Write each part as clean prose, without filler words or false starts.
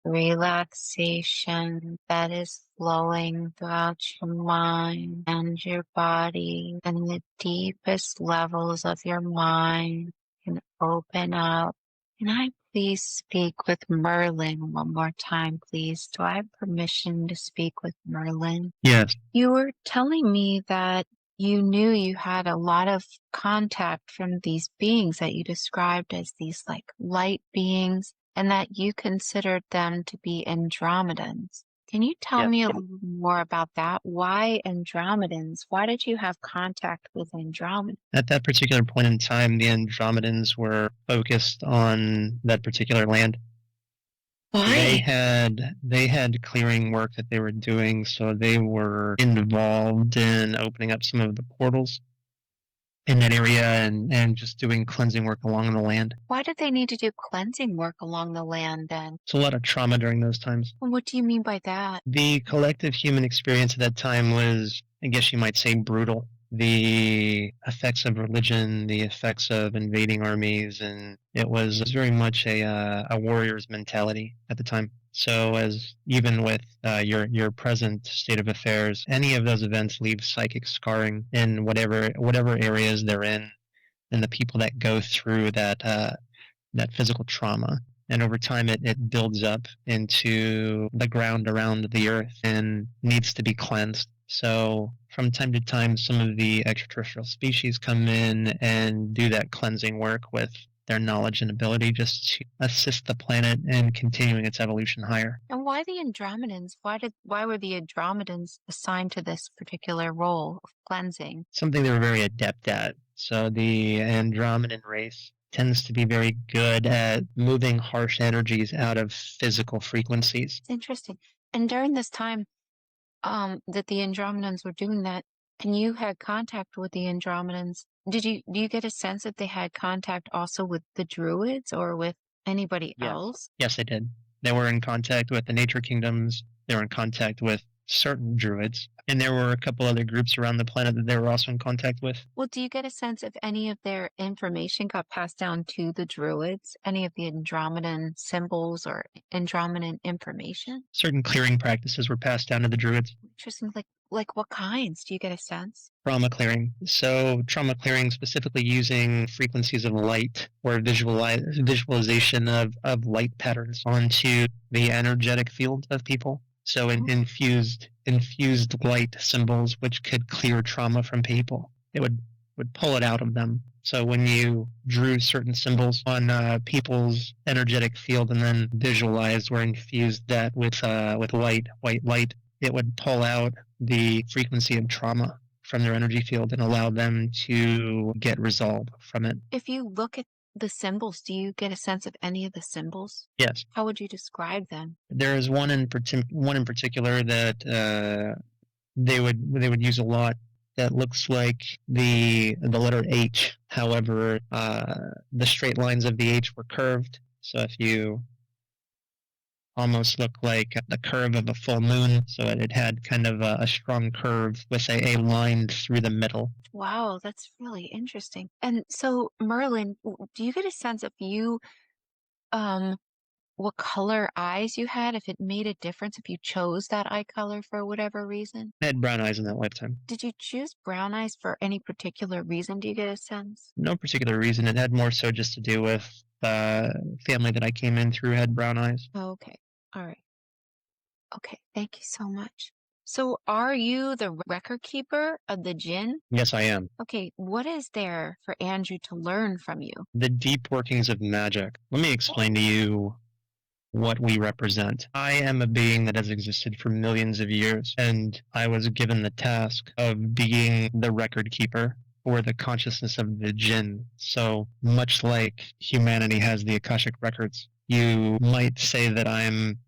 relaxation that is flowing throughout your mind and your body, and the deepest levels of your mind can open up. Can I please speak with Merlin one more time, please? Do I have permission to speak with Merlin? Yes. You were telling me that you knew you had a lot of contact from these beings that you described as these like light beings, and that you considered them to be Andromedans. Can you tell Yes. me a little more about that? Why Andromedans? Why did you have contact with Andromedans? At that particular point in time, the Andromedans were focused on that particular land. They Why? had clearing work that they were doing, so they were involved in opening up some of the portals in that area and just doing cleansing work along the land. Why did they need to do cleansing work along the land then? It's a lot of trauma during those times. And what do you mean by that? The collective human experience at that time was, I guess you might say, brutal. The effects of religion, the effects of invading armies, and it was very much a warrior's mentality at the time. So, as even with your present state of affairs, any of those events leave psychic scarring in whatever areas they're in, and the people that go through that physical trauma. And over time, it builds up into the ground around the earth and needs to be cleansed. So from time to time, some of the extraterrestrial species come in and do that cleansing work with their knowledge and ability just to assist the planet in continuing its evolution higher. And why the Andromedans? Why were the Andromedans assigned to this particular role of cleansing? Something they were very adept at. So the Andromedan race tends to be very good at moving harsh energies out of physical frequencies. It's interesting. And during this time, that the Andromedans were doing that, and you had contact with the Andromedans, do you get a sense that they had contact also with the Druids or with anybody Yes. else? Yes, they did. They were in contact with the nature kingdoms. They were in contact with certain druids. And there were a couple other groups around the planet that they were also in contact with. Well, do you get a sense if any of their information got passed down to the Druids? Any of the Andromedan symbols or Andromedan information? Certain clearing practices were passed down to the druids. Interesting. Like what kinds? Do you get a sense? Trauma clearing. So trauma clearing specifically using frequencies of light or visualization of light patterns onto the energetic field of people. So infused light symbols which could clear trauma from people. It would pull it out of them. So when you drew certain symbols on people's energetic field and then visualized or infused that with white light, it would pull out the frequency of trauma from their energy field and allow them to get resolve from it. If you look at the symbols, do you get a sense of any of the symbols? Yes. How would you describe them? There is one in particular that they would use a lot that looks like the letter H. However, the straight lines of the H were curved. So if you almost look like the curve of a full moon, so it had kind of a strong curve with a line through the middle. Wow, that's really interesting. And so, Merlin, do you get a sense of what color eyes you had, if it made a difference if you chose that eye color for whatever reason? I had brown eyes in that lifetime. Did you choose brown eyes for any particular reason? Do you get a sense? No particular reason. It had more so just to do with the family that I came in through had brown eyes. Oh, okay. All right. Okay. Thank you so much. So are you the record keeper of the Djinn? Yes, I am. Okay. What is there for Andrew to learn from you? The deep workings of magic. Let me explain to you what we represent. I am a being that has existed for millions of years, and I was given the task of being the record keeper for the consciousness of the Djinn. So much like humanity has the Akashic records, you might say that I'm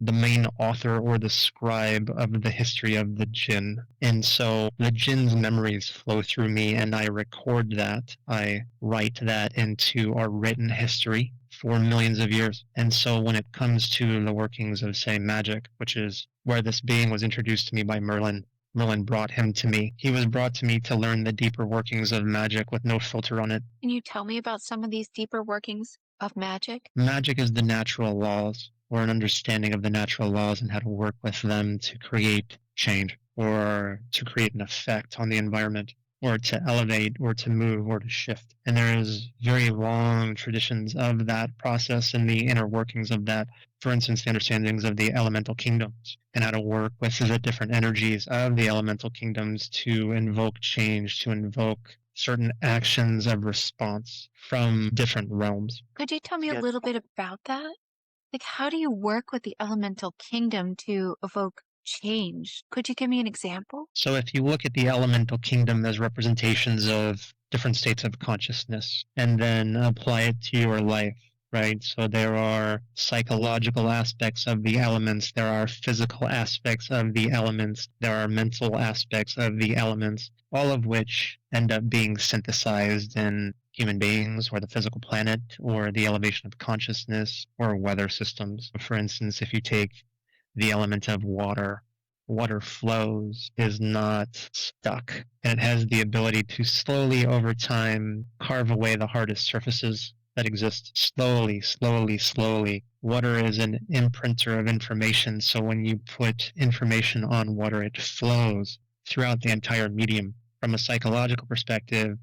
the main author or the scribe of the history of the Djinn. And so the Djinn's memories flow through me, and I record that. I write that into our written history for millions of years. And so when it comes to the workings of, say, magic, which is where this being was introduced to me by Merlin, Merlin brought him to me. He was brought to me to learn the deeper workings of magic with no filter on it. Can you tell me about some of these deeper workings of magic? Magic is the natural laws or an understanding of the natural laws and how to work with them to create change or to create an effect on the environment or to elevate or to move or to shift. And there is very long traditions of that process and the inner workings of that. For instance, the understandings of the elemental kingdoms and how to work with the different energies of the elemental kingdoms to invoke change, to invoke certain actions of response from different realms. Could you tell me a Yeah. little bit about that? Like, how do you work with the elemental kingdom to evoke change? Could you give me an example? So if you look at the elemental kingdom as representations of different states of consciousness and then apply it to your life, right? So there are psychological aspects of the elements, there are physical aspects of the elements, there are mental aspects of the elements, all of which end up being synthesized in human beings or the physical planet or the elevation of consciousness or weather systems. For instance, if you take the element of water, water flows, is not stuck, and it has the ability to slowly over time carve away the hardest surfaces that exist. Slowly, slowly, slowly. Water is an imprinter of information, so when you put information on water, it flows throughout the entire medium. From a psychological perspective,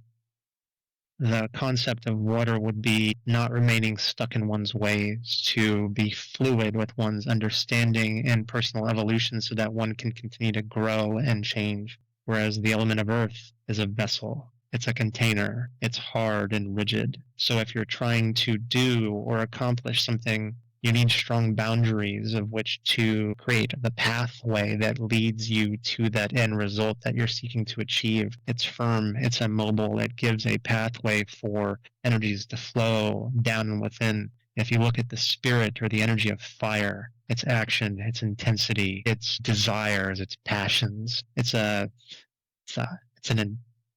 the concept of water would be not remaining stuck in one's ways, to be fluid with one's understanding and personal evolution so that one can continue to grow and change. Whereas the element of earth is a vessel. It's a container. It's hard and rigid. So if you're trying to do or accomplish something, you need strong boundaries of which to create the pathway that leads you to that end result that you're seeking to achieve. It's firm, it's immobile, it gives a pathway for energies to flow down and within. If you look at the spirit or the energy of fire, its action, its intensity, its desires, its passions, it's an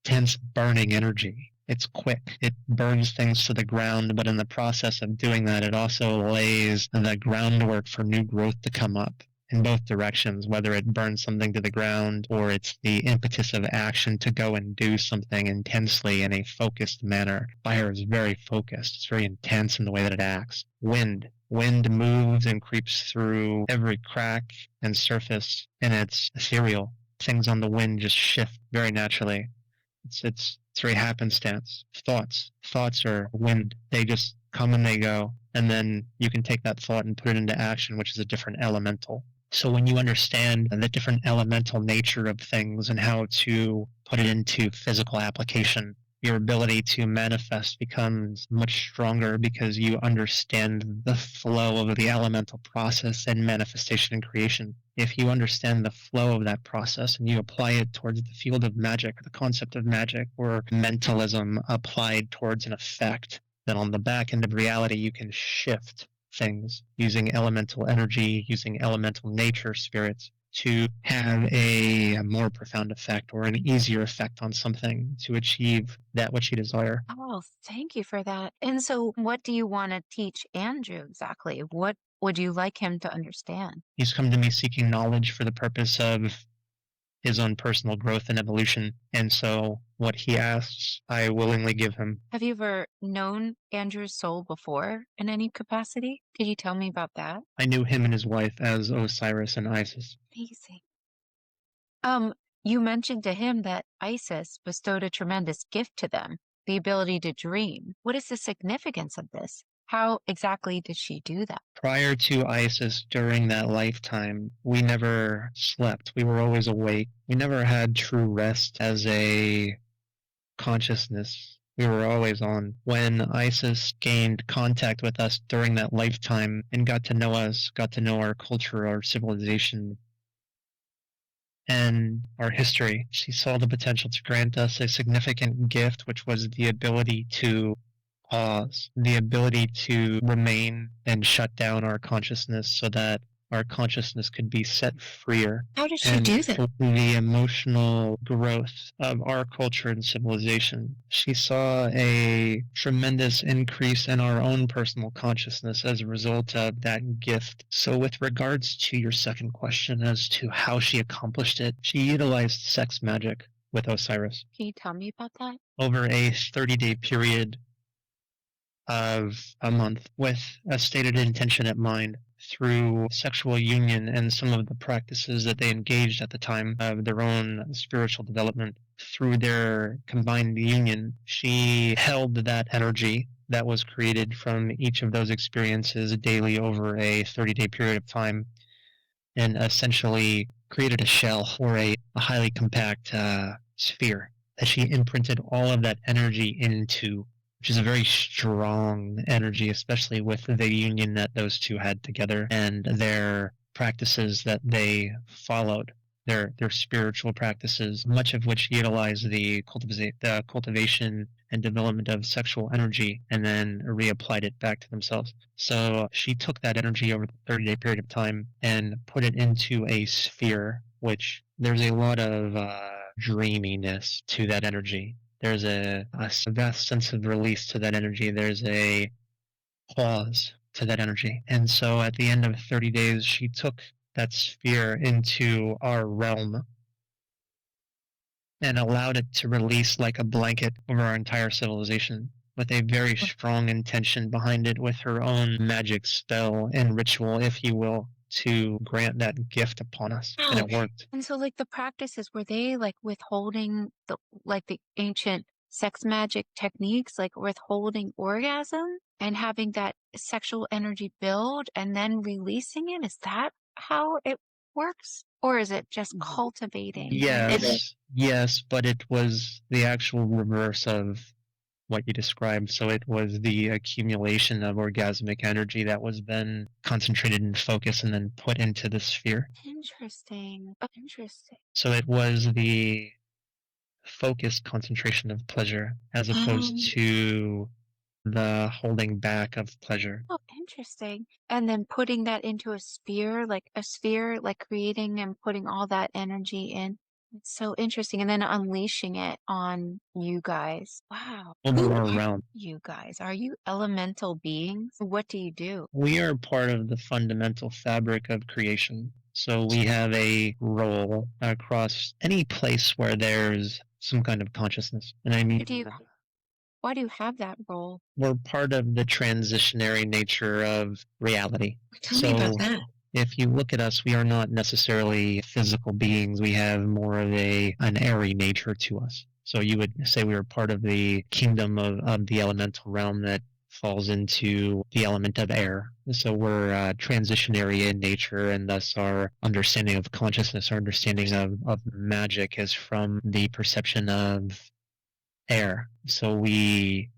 intense burning energy. It's quick. It burns things to the ground, but in the process of doing that, it also lays the groundwork for new growth to come up in both directions, whether it burns something to the ground or it's the impetus of action to go and do something intensely in a focused manner. Fire is very focused. It's very intense in the way that it acts. Wind moves and creeps through every crack and surface, and it's ethereal. Things on the wind just shift very naturally. It's very happenstance. Thoughts are wind. They just come and they go, and then you can take that thought and put it into action, which is a different elemental. So when you understand the different elemental nature of things and how to put it into physical application, your ability to manifest becomes much stronger because you understand the flow of the elemental process and manifestation and creation. If you understand the flow of that process and you apply it towards the field of magic, or the concept of magic, or mentalism applied towards an effect, then on the back end of reality, you can shift things using elemental energy, using elemental nature spirits to have a more profound effect or an easier effect on something to achieve that which you desire. Oh, thank you for that. And so, what do you want to teach Andrew exactly? What would you like him to understand? He's come to me seeking knowledge for the purpose of his own personal growth and evolution, and so what he asks, I willingly give him. Have you ever known Andrew's soul before in any capacity? Could you tell me about that? I knew him and his wife as Osiris and Isis. Amazing. You mentioned to him that Isis bestowed a tremendous gift to them, the ability to dream. What is the significance of this? How exactly did she do that? Prior to Isis, during that lifetime, we never slept. We were always awake. We never had true rest as a consciousness. We were always on. When Isis gained contact with us during that lifetime and got to know us, got to know our culture, our civilization, and our history, she saw the potential to grant us a significant gift, which was the ability to pause, the ability to remain and shut down our consciousness so that our consciousness could be set freer. How did she do that? For the emotional growth of our culture and civilization, she saw a tremendous increase in our own personal consciousness as a result of that gift. So with regards to your second question as to how she accomplished it, she utilized sex magic with Osiris. Can you tell me about that? Over a 30-day period of a month with a stated intention at mind through sexual union and some of the practices that they engaged at the time of their own spiritual development. Through their combined union, she held that energy that was created from each of those experiences daily over a 30-day period of time and essentially created a shell or a highly compact sphere that she imprinted all of that energy into, which is a very strong energy, especially with the union that those two had together and their practices that they followed. Their spiritual practices, much of which utilize the cultivation and development of sexual energy, and then reapplied it back to themselves. So she took that energy over the 30-day period of time and put it into a sphere, which there's a lot of dreaminess to that energy. There's a vast sense of release to that energy. There's a pause to that energy. And so at the end of 30 days, she took that sphere into our realm and allowed it to release like a blanket over our entire civilization with a very strong intention behind it, with her own magic spell and ritual, if you will, to grant that gift upon us. And it worked. And so like the practices, were they like withholding the ancient sex magic techniques, like withholding orgasm and having that sexual energy build and then releasing it? Is that how it works? Or is it just cultivating? Yes, but it was the actual reverse of what you described. So it was the accumulation of orgasmic energy that was then concentrated in focus and then put into the sphere. Interesting. So it was the focused concentration of pleasure as opposed to the holding back of pleasure. Oh, interesting. And then putting that into a sphere, like creating and putting all that energy in. It's so interesting. And then unleashing it on you guys. Wow. Who are around you guys? Are you elemental beings? What do you do? We are part of the fundamental fabric of creation. So we have a role across any place where there's some kind of consciousness. And I mean, why do you have that role? We're part of the transitionary nature of reality. Tell me about that. If you look at us, we are not necessarily physical beings. We have more of an airy nature to us. So you would say we are part of the kingdom of the elemental realm that falls into the element of air. So we're transitionary in nature, and thus our understanding of consciousness, our understanding of magic is from the perception of air. So we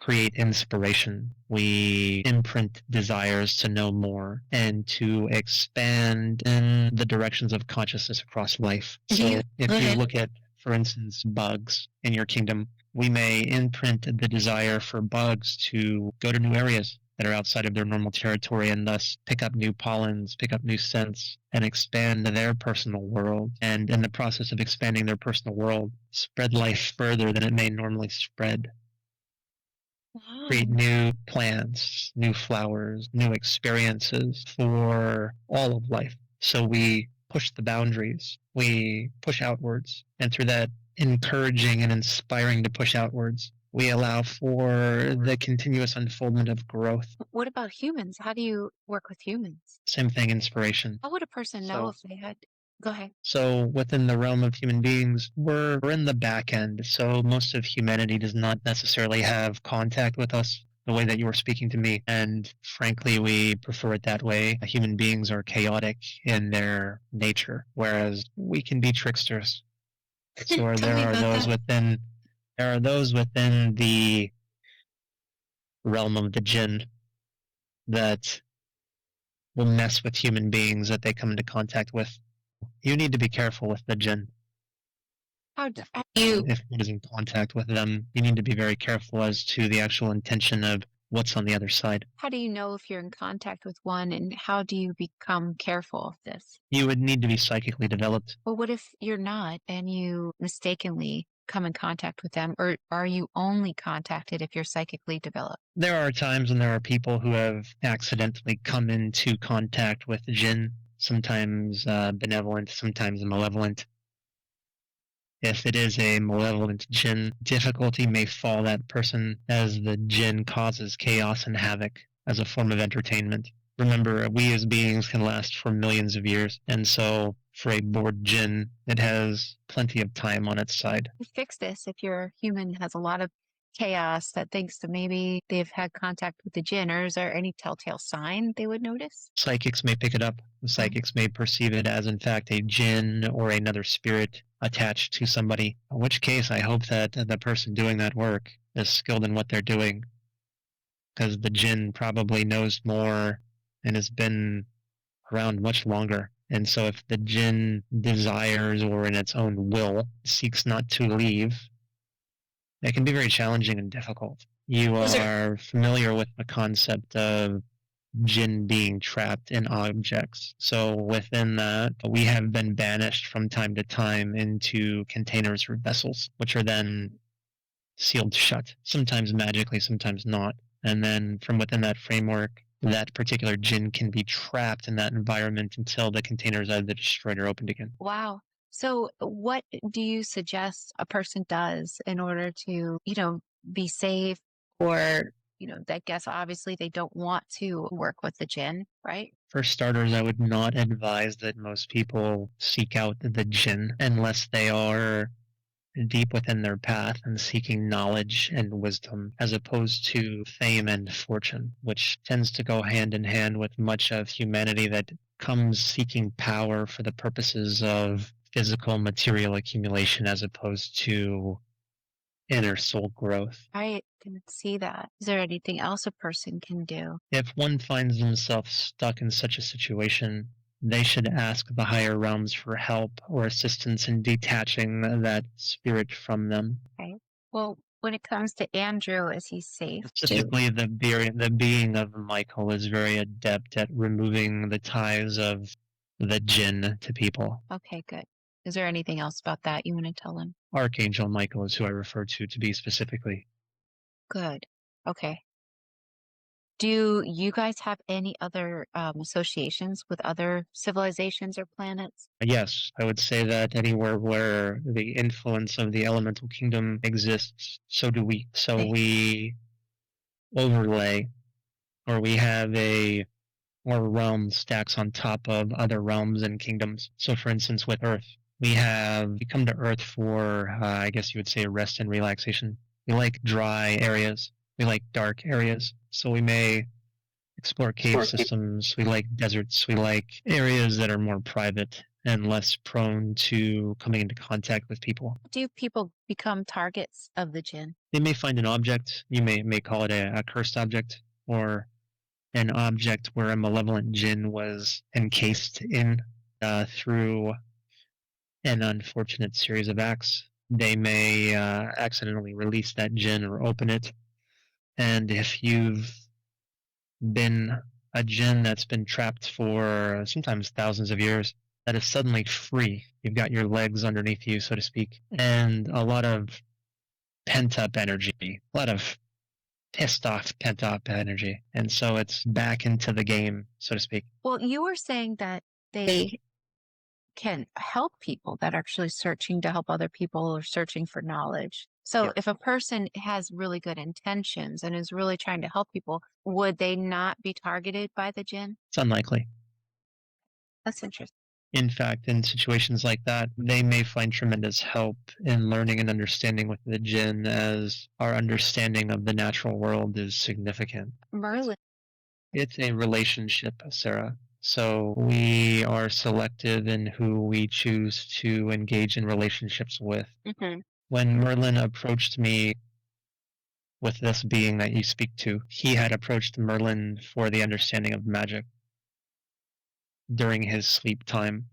create inspiration. We imprint desires to know more and to expand in the directions of consciousness across life. So if you look at, for instance, bugs in your kingdom, we may imprint the desire for bugs to go to new areas that are outside of their normal territory and thus pick up new pollens, pick up new scents, and expand their personal world. And in the process of expanding their personal world, spread life further than it may normally spread. Create new plants, new flowers, new experiences for all of life. So we push the boundaries, we push outwards, and through that encouraging and inspiring to push outwards, we allow for the continuous unfoldment of growth. What about humans? How do you work with humans? Same thing, inspiration. How would a person know if they had... Go ahead. So within the realm of human beings, we're in the back end. So most of humanity does not necessarily have contact with us the way that you were speaking to me. And frankly, we prefer it that way. Human beings are chaotic in their nature, whereas we can be tricksters. So there are those within the realm of the Djinn that will mess with human beings that they come into contact with. You need to be careful with the Djinn. If one is in contact with them, you need to be very careful as to the actual intention of what's on the other side. How do you know if you're in contact with one, and how do you become careful of this? You would need to be psychically developed. Well, what if you're not and you mistakenly come in contact with them, or are you only contacted if you're psychically developed? There are times when there are people who have accidentally come into contact with Djinn, sometimes benevolent, sometimes malevolent. If it is a malevolent Djinn, difficulty may fall that person as the Djinn causes chaos and havoc as a form of entertainment. Remember, we as beings can last for millions of years, and so for a bored Djinn, it has plenty of time on its side. Fix this if your human has a lot of chaos that thinks that maybe they've had contact with the Djinn, or is there any telltale sign they would notice? Psychics may pick it up. Psychics may perceive it as, in fact, a Djinn or another spirit attached to somebody. In which case, I hope that the person doing that work is skilled in what they're doing, because the Djinn probably knows more and has been around much longer. And so if the Djinn desires or in its own will seeks not to leave, it can be very challenging and difficult. You are familiar with the concept of Djinn being trapped in objects. So within that, we have been banished from time to time into containers or vessels, which are then sealed shut, sometimes magically, sometimes not. And then from within that framework, that particular Djinn can be trapped in that environment until the container is either destroyed or opened again. Wow. So what do you suggest a person does in order to, be safe, or, I guess obviously they don't want to work with the Djinn, right? For starters, I would not advise that most people seek out the Djinn unless they are deep within their path and seeking knowledge and wisdom, as opposed to fame and fortune, which tends to go hand in hand with much of humanity that comes seeking power for the purposes of physical material accumulation as opposed to inner soul growth. I can see that. Is there anything else a person can do? If one finds themselves stuck in such a situation, they should ask the higher realms for help or assistance in detaching that spirit from them. Okay. Well, when it comes to Andrew, is he safe? Specifically, the being of Michael is very adept at removing the ties of the Djinn to people. Okay, good. Is there anything else about that you want to tell him? Archangel Michael is who I refer to be specifically. Good. Okay. Do you guys have any other associations with other civilizations or planets? Yes, I would say that anywhere where the influence of the elemental kingdom exists, so do we. So Okay. we overlay, or we have or realm stacks on top of other realms and kingdoms. So for instance, with Earth, we come to Earth for, I guess you would say, rest and relaxation. We like dry areas. We like dark areas. So we may explore cave systems. We like deserts. We like areas that are more private and less prone to coming into contact with people. Do people become targets of the Djinn? They may find an object. You may call it a cursed object, or an object where a malevolent Djinn was encased in through an unfortunate series of acts. They may accidentally release that Djinn or open it. And if you've been a Djinn that's been trapped for sometimes thousands of years, that is suddenly free. You've got your legs underneath you, so to speak, and a lot of pent-up energy, a lot of pissed off, pent up energy. And so it's back into the game, so to speak. Well, you were saying that they can help people that are actually searching to help other people or searching for knowledge. So Yeah. if a person has really good intentions and is really trying to help people, would they not be targeted by the Djinn? It's unlikely. That's interesting. In fact, in situations like that, they may find tremendous help in learning and understanding with the Djinn, as our understanding of the natural world is significant. Merlin. It's a relationship, Sarah. So we are selective in who we choose to engage in relationships with. Mm-hmm. When Merlin approached me with this being that you speak to, he had approached Merlin for the understanding of magic during his sleep time.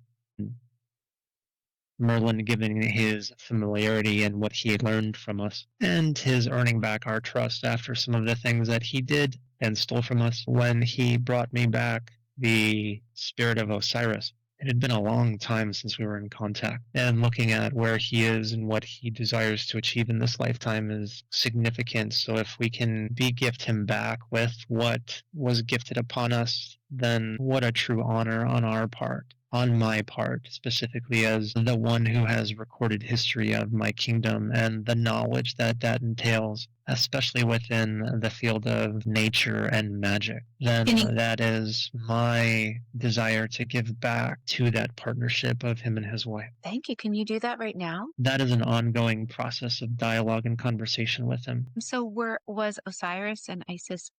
Merlin, given his familiarity and what he had learned from us, and his earning back our trust after some of the things that he did and stole from us, when he brought me back the spirit of Osiris. It had been a long time since we were in contact, and looking at where he is and what he desires to achieve in this lifetime is significant. So if we can gift him back with what was gifted upon us then what a true honor on our part, on my part, specifically as the one who has recorded history of my kingdom and the knowledge that that entails, especially within the field of nature and magic. Then that is my desire to give back to that partnership of him and his wife. Thank you. Can you do that right now? That is an ongoing process of dialogue and conversation with him. So was Osiris and Isis,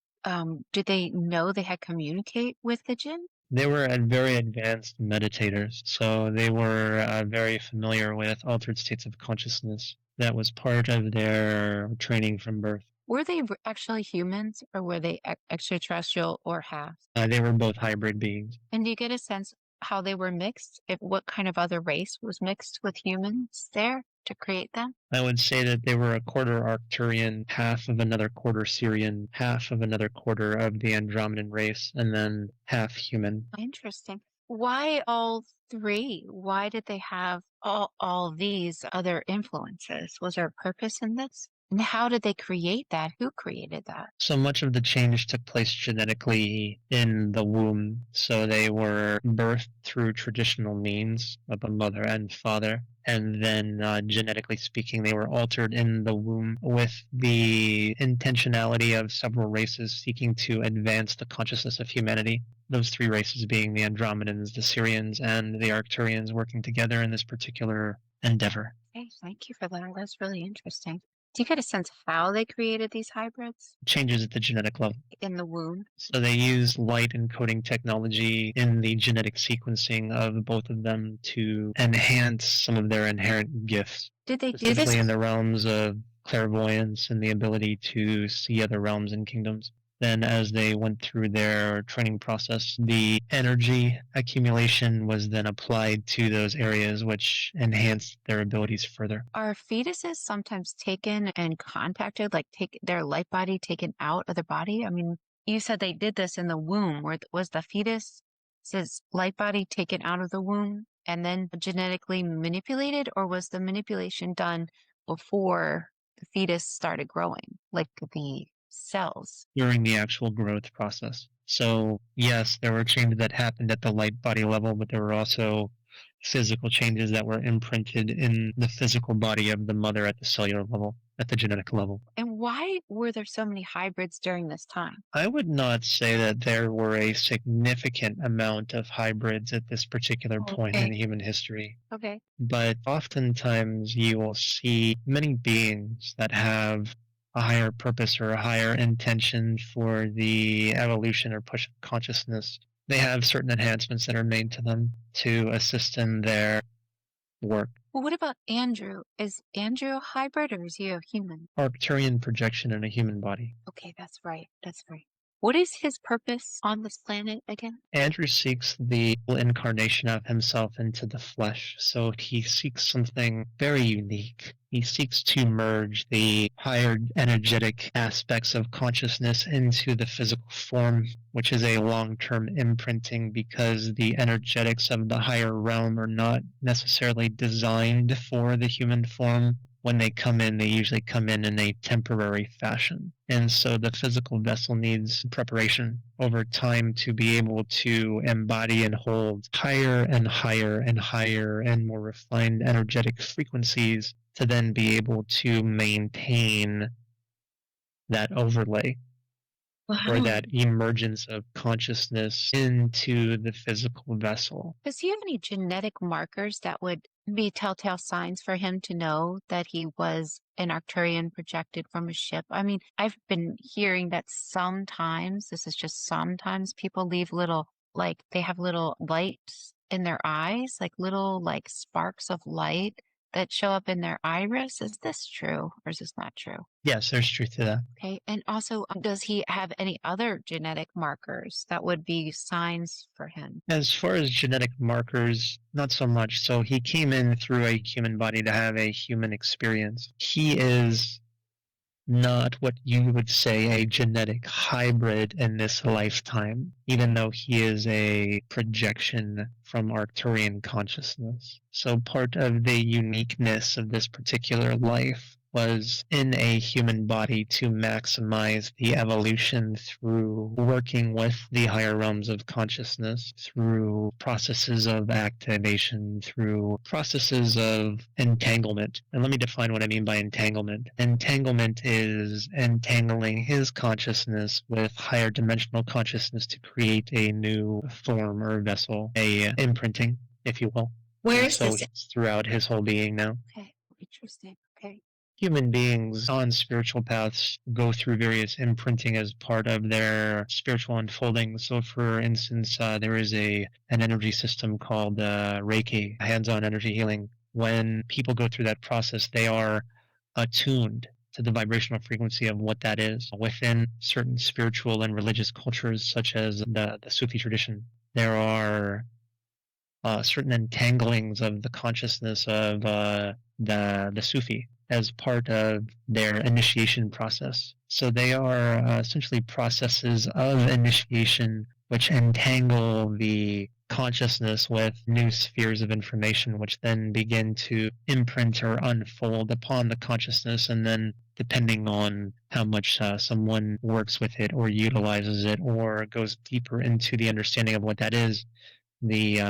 did they know they had communicate with the Djinn? They were very advanced meditators, so they were very familiar with altered states of consciousness. That was part of their training from birth. Were they actually humans, or were they extraterrestrial or half? They were both hybrid beings. And do you get a sense how they were mixed? What kind of other race was mixed with humans there to create them? I would say that they were a quarter Arcturian, half of another quarter Syrian, half of another quarter of the Andromedan race, and then half human. Interesting. Why all three? Why did they have all these other influences? Was there a purpose in this? And how did they create that? Who created that? So much of the change took place genetically in the womb. So they were birthed through traditional means of a mother and father. And then, genetically speaking, they were altered in the womb with the intentionality of several races seeking to advance the consciousness of humanity. Those three races being the Andromedans, the Syrians, and the Arcturians working together in this particular endeavor. Okay, thank you for that. That's really interesting. Do you get a sense how they created these hybrids? Changes at the genetic level. In the womb? So they use light encoding technology in the genetic sequencing of both of them to enhance some of their inherent gifts. Did they do this? Specifically in the realms of clairvoyance and the ability to see other realms and kingdoms. Then as they went through their training process, the energy accumulation was then applied to those areas, which enhanced their abilities further. Are fetuses sometimes taken and contacted, like take their light body taken out of the body? I mean, you said they did this in the womb. Was the fetus, says light body taken out of the womb and then genetically manipulated, or was the manipulation done before the fetus started growing, like the cells? During the actual growth process. So yes, there were changes that happened at the light body level, but there were also physical changes that were imprinted in the physical body of the mother at the cellular level, at the genetic level. And why were there so many hybrids during this time? I would not say that there were a significant amount of hybrids at this particular point in human history. Okay. But oftentimes you will see many beings that have a higher purpose or a higher intention for the evolution or push of consciousness. They have certain enhancements that are made to them to assist in their work. Well, what about Andrew? Is Andrew a hybrid or is he a human? Arcturian projection in a human body. Okay, that's right. That's right. What is his purpose on this planet again? Andrew seeks the incarnation of himself into the flesh, so he seeks something very unique. He seeks to merge the higher energetic aspects of consciousness into the physical form, which is a long-term imprinting because the energetics of the higher realm are not necessarily designed for the human form. When they come in, they usually come in a temporary fashion. And so the physical vessel needs preparation over time to be able to embody and hold higher and higher and higher and more refined energetic frequencies to then be able to maintain that overlay. Wow. Or that emergence of consciousness into the physical vessel. Does he have any genetic markers that would be telltale signs for him to know that he was an Arcturian projected from a ship? I mean, I've been hearing that sometimes, this is just sometimes, people leave little, like they have little lights in their eyes, like little like sparks of light that show up in their iris. Is this true or is this not true? Yes, there's truth to that. Okay. And also, does he have any other genetic markers that would be signs for him? As far as genetic markers, not so much. So he came in through a human body to have a human experience. He is not what you would say a genetic hybrid in this lifetime, even though he is a projection from Arcturian consciousness. So part of the uniqueness of this particular life was in a human body to maximize the evolution through working with the higher realms of consciousness, through processes of activation, through processes of entanglement. And let me define what I mean by entanglement. Entanglement is entangling his consciousness with higher dimensional consciousness to create a new form or vessel, a imprinting, if you will. Where And is so this? it's throughout his whole being now. Okay, interesting. Okay. Human beings on spiritual paths go through various imprinting as part of their spiritual unfolding. So, for instance, there is an energy system called Reiki, hands-on energy healing. When people go through that process, they are attuned to the vibrational frequency of what that is. Within certain spiritual and religious cultures, such as the Sufi tradition, there are certain entanglings of the consciousness of the Sufi as part of their initiation process. So they are essentially processes of initiation which entangle the consciousness with new spheres of information, which then begin to imprint or unfold upon the consciousness, and then depending on how much someone works with it or utilizes it or goes deeper into the understanding of what that is, the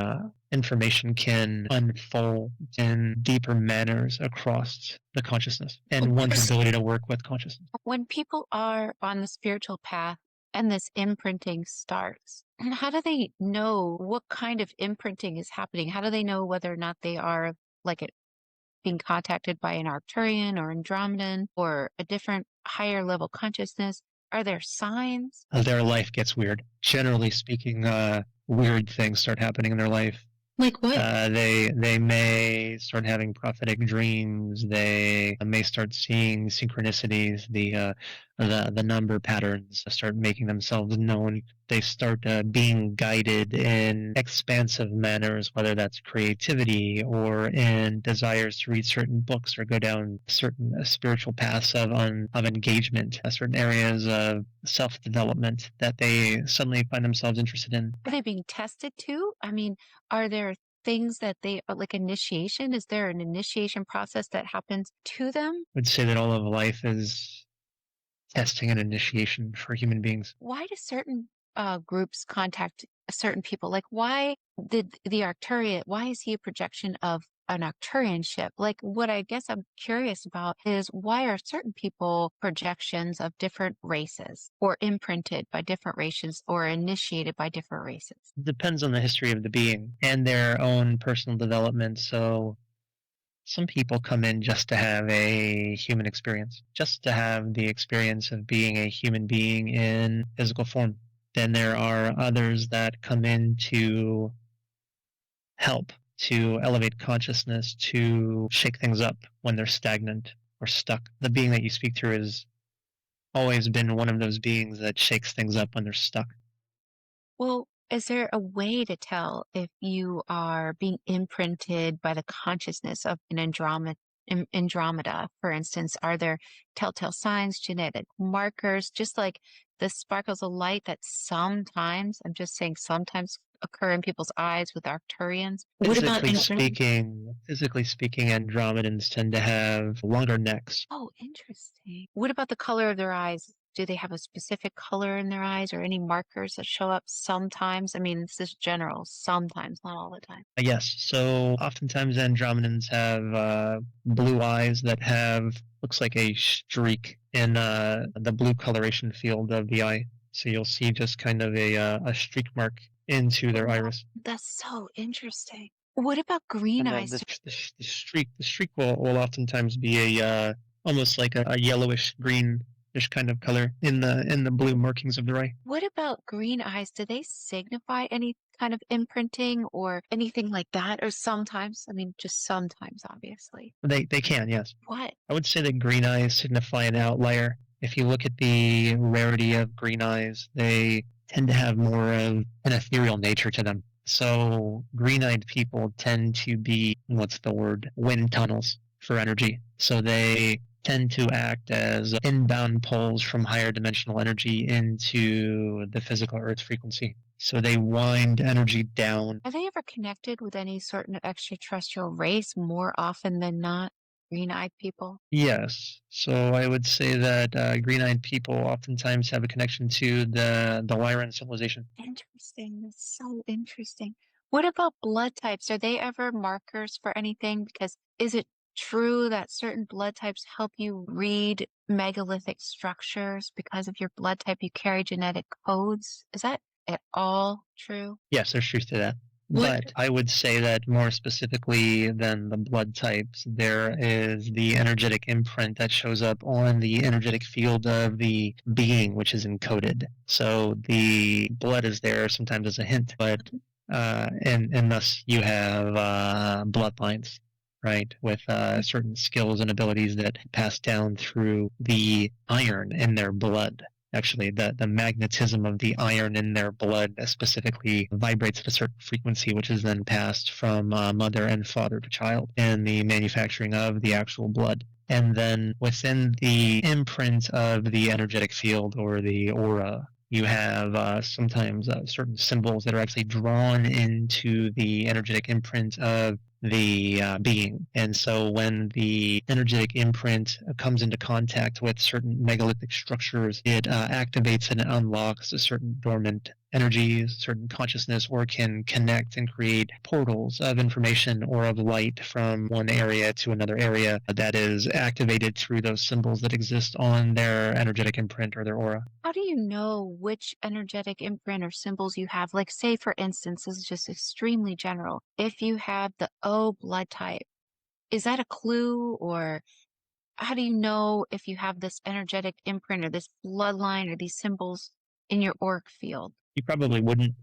information can unfold in deeper manners across the consciousness and one's ability to work with consciousness. When people are on the spiritual path and this imprinting starts, how do they know what kind of imprinting is happening? How do they know whether or not they are like it being contacted by an Arcturian or Andromedan or a different higher level consciousness? Are there signs? Their life gets weird. Generally speaking, weird things start happening in their life. Like what? They may start having prophetic dreams. They may start seeing synchronicities. The number patterns start making themselves known. They start being guided in expansive manners, whether that's creativity or in desires to read certain books or go down certain spiritual paths of engagement, certain areas of self-development that they suddenly find themselves interested in. Are they being tested too? I mean, are there things that they like initiation? Is there an initiation process that happens to them? I would say that all of life is testing and initiation for human beings. Why do certain groups contact certain people? Like, why did the Arcturian, why is he a projection of an Arcturian ship? Like, what I guess I'm curious about is why are certain people projections of different races or imprinted by different races or initiated by different races? It depends on the history of the being and their own personal development. So some people come in just to have a human experience, just to have the experience of being a human being in physical form. Then there are others that come in to help, to elevate consciousness, to shake things up when they're stagnant or stuck. The being that you speak through has always been one of those beings that shakes things up when they're stuck. Well, is there a way to tell if you are being imprinted by the consciousness of an Andromeda, for instance? Are there telltale signs, genetic markers, just like the sparkles of light that sometimes, I'm just saying sometimes occur in people's eyes with Arcturians? Physically speaking, Andromedans tend to have longer necks. Oh, interesting. What about the color of their eyes? Do they have a specific color in their eyes or any markers that show up sometimes? I mean, this is general, sometimes, not all the time. Yes, so oftentimes Andromedans have blue eyes that have looks like a streak in the blue coloration field of the eye. So you'll see just kind of a streak mark into their iris. That's so interesting. What about green And eyes? the streak will oftentimes be a almost like a yellowish greenish kind of color in the blue markings of the eye. What about green eyes? Do they signify any kind of imprinting or anything like that? Or sometimes, I mean, just sometimes, obviously. They can, yes. What? I would say that green eyes signify an outlier. If you look at the rarity of green eyes, they tend to have more of an ethereal nature to them. So green-eyed people tend to be, what's the word, wind tunnels for energy. So they tend to act as inbound poles from higher dimensional energy into the physical Earth frequency. So they wind energy down. Are they ever connected with any sort of extraterrestrial race more often than not? green-eyed people? Yes. So I would say that green-eyed people oftentimes have a connection to the Lyran civilization. Interesting. That's so interesting. What about blood types? Are they ever markers for anything? Because is it true that certain blood types help you read megalithic structures because of your blood type? You carry genetic codes. Is that at all true? Yes, there's truth to that. What? But I would say that more specifically than the blood types, there is the energetic imprint that shows up on the energetic field of the being, which is encoded. So the blood is there sometimes as a hint, but and thus you have bloodlines, right, with certain skills and abilities that pass down through the iron in their blood. Actually, the magnetism of the iron in their blood specifically vibrates at a certain frequency, which is then passed from mother and father to child in the manufacturing of the actual blood. And then within the imprint of the energetic field or the aura, you have sometimes certain symbols that are actually drawn into the energetic imprint of the being. And so when the energetic imprint comes into contact with certain megalithic structures, it activates and unlocks a certain dormant energies, certain consciousness, or can connect and create portals of information or of light from one area to another area that is activated through those symbols that exist on their energetic imprint or their aura. How do you know which energetic imprint or symbols you have? Like, say, for instance, this is just extremely general. If you have the O blood type, is that a clue? Or how do you know if you have this energetic imprint or this bloodline or these symbols in your auric field? You probably wouldn't.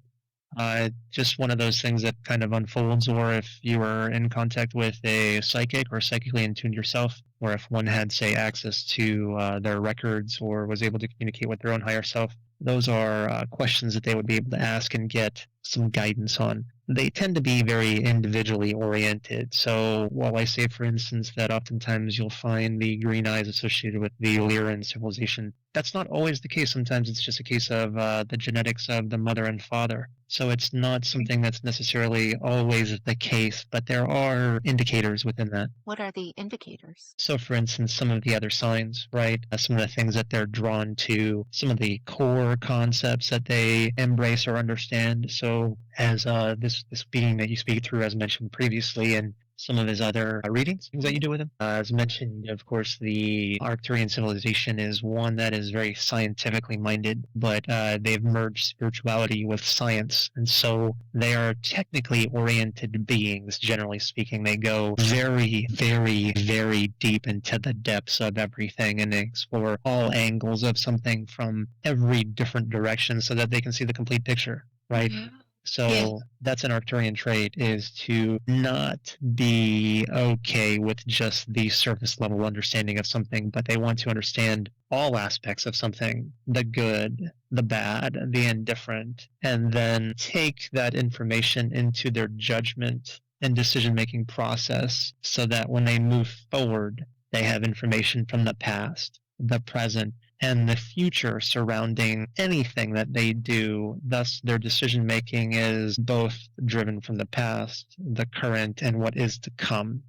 Just one of those things that kind of unfolds, or if you were in contact with a psychic or psychically in tune yourself, or if one had, say, access to their records or was able to communicate with their own higher self. Those are questions that they would be able to ask and get some guidance on. They tend to be very individually oriented. So while I say, for instance, that oftentimes you'll find the green eyes associated with the Lyran civilization, that's not always the case. Sometimes it's just a case of the genetics of the mother and father. So it's not something that's necessarily always the case, but there are indicators within that. What are the indicators? So, for instance, some of the other signs, right? Some of the things that they're drawn to, some of the core concepts that they embrace or understand. So, as this being that you speak through, as mentioned previously, and some of his other readings, things that you do with him. As mentioned, of course, the Arcturian civilization is one that is very scientifically minded, but they've merged spirituality with science. And so they are technically oriented beings, generally speaking. They go very, very, very deep into the depths of everything and they explore all angles of something from every different direction so that they can see the complete picture, right? Mm-hmm. So that's an Arcturian trait, is to not be okay with just the surface level understanding of something, but they want to understand all aspects of something, the good, the bad, the indifferent, and then take that information into their judgment and decision-making process so that when they move forward, they have information from the past, the present, and the future surrounding anything that they do. Thus, their decision making is both driven from the past, the current, and what is to come.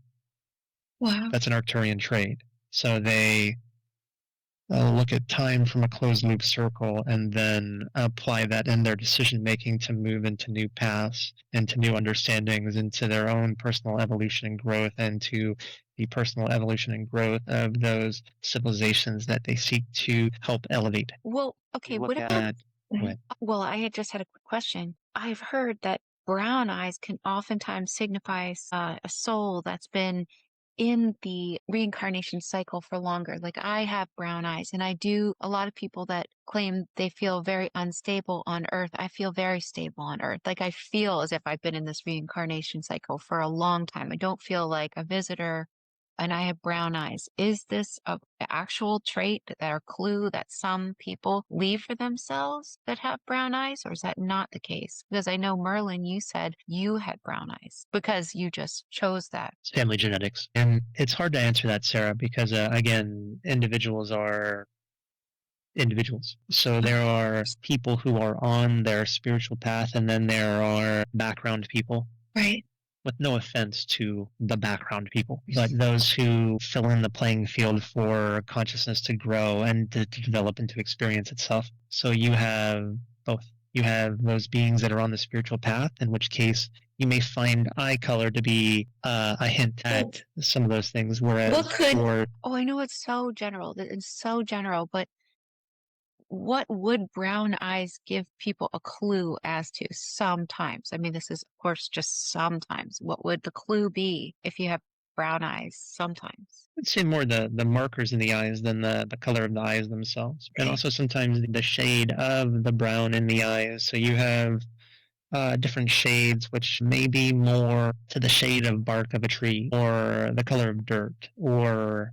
Wow. That's an Arcturian trait. So they look at time from a closed loop circle and then apply that in their decision making to move into new paths, into new understandings, into their own personal evolution and growth, and to the personal evolution and growth of those civilizations that they seek to help elevate. Well, okay, what about... Well, I had just had a quick question. I've heard that brown eyes can oftentimes signify a soul that's been in the reincarnation cycle for longer. Like, I have brown eyes, and a lot of people that claim they feel very unstable on Earth, I feel very stable on Earth. Like, I feel as if I've been in this reincarnation cycle for a long time. I don't feel like a visitor, and I have brown eyes. Is this an actual trait or clue that some people leave for themselves that have brown eyes, or is that not the case? Because I know, Merlin, you said you had brown eyes because you just chose that. It's family genetics. And it's hard to answer that, Sarah, because, again, individuals are individuals. So there are people who are on their spiritual path, and then there are background people. Right. with no offense to the background people, but those who fill in the playing field for consciousness to grow and to develop and to experience itself. So you have both. You have those beings that are on the spiritual path, in which case you may find eye color to be a hint at some of those things, whereas I know it's so general. It's so general, but what would brown eyes give people a clue as to sometimes? I mean, this is, of course, just sometimes. What would the clue be if you have brown eyes sometimes? I'd say more the markers in the eyes than the color of the eyes themselves. And also sometimes the shade of the brown in the eyes. So you have different shades, which may be more to the shade of bark of a tree, or the color of dirt, or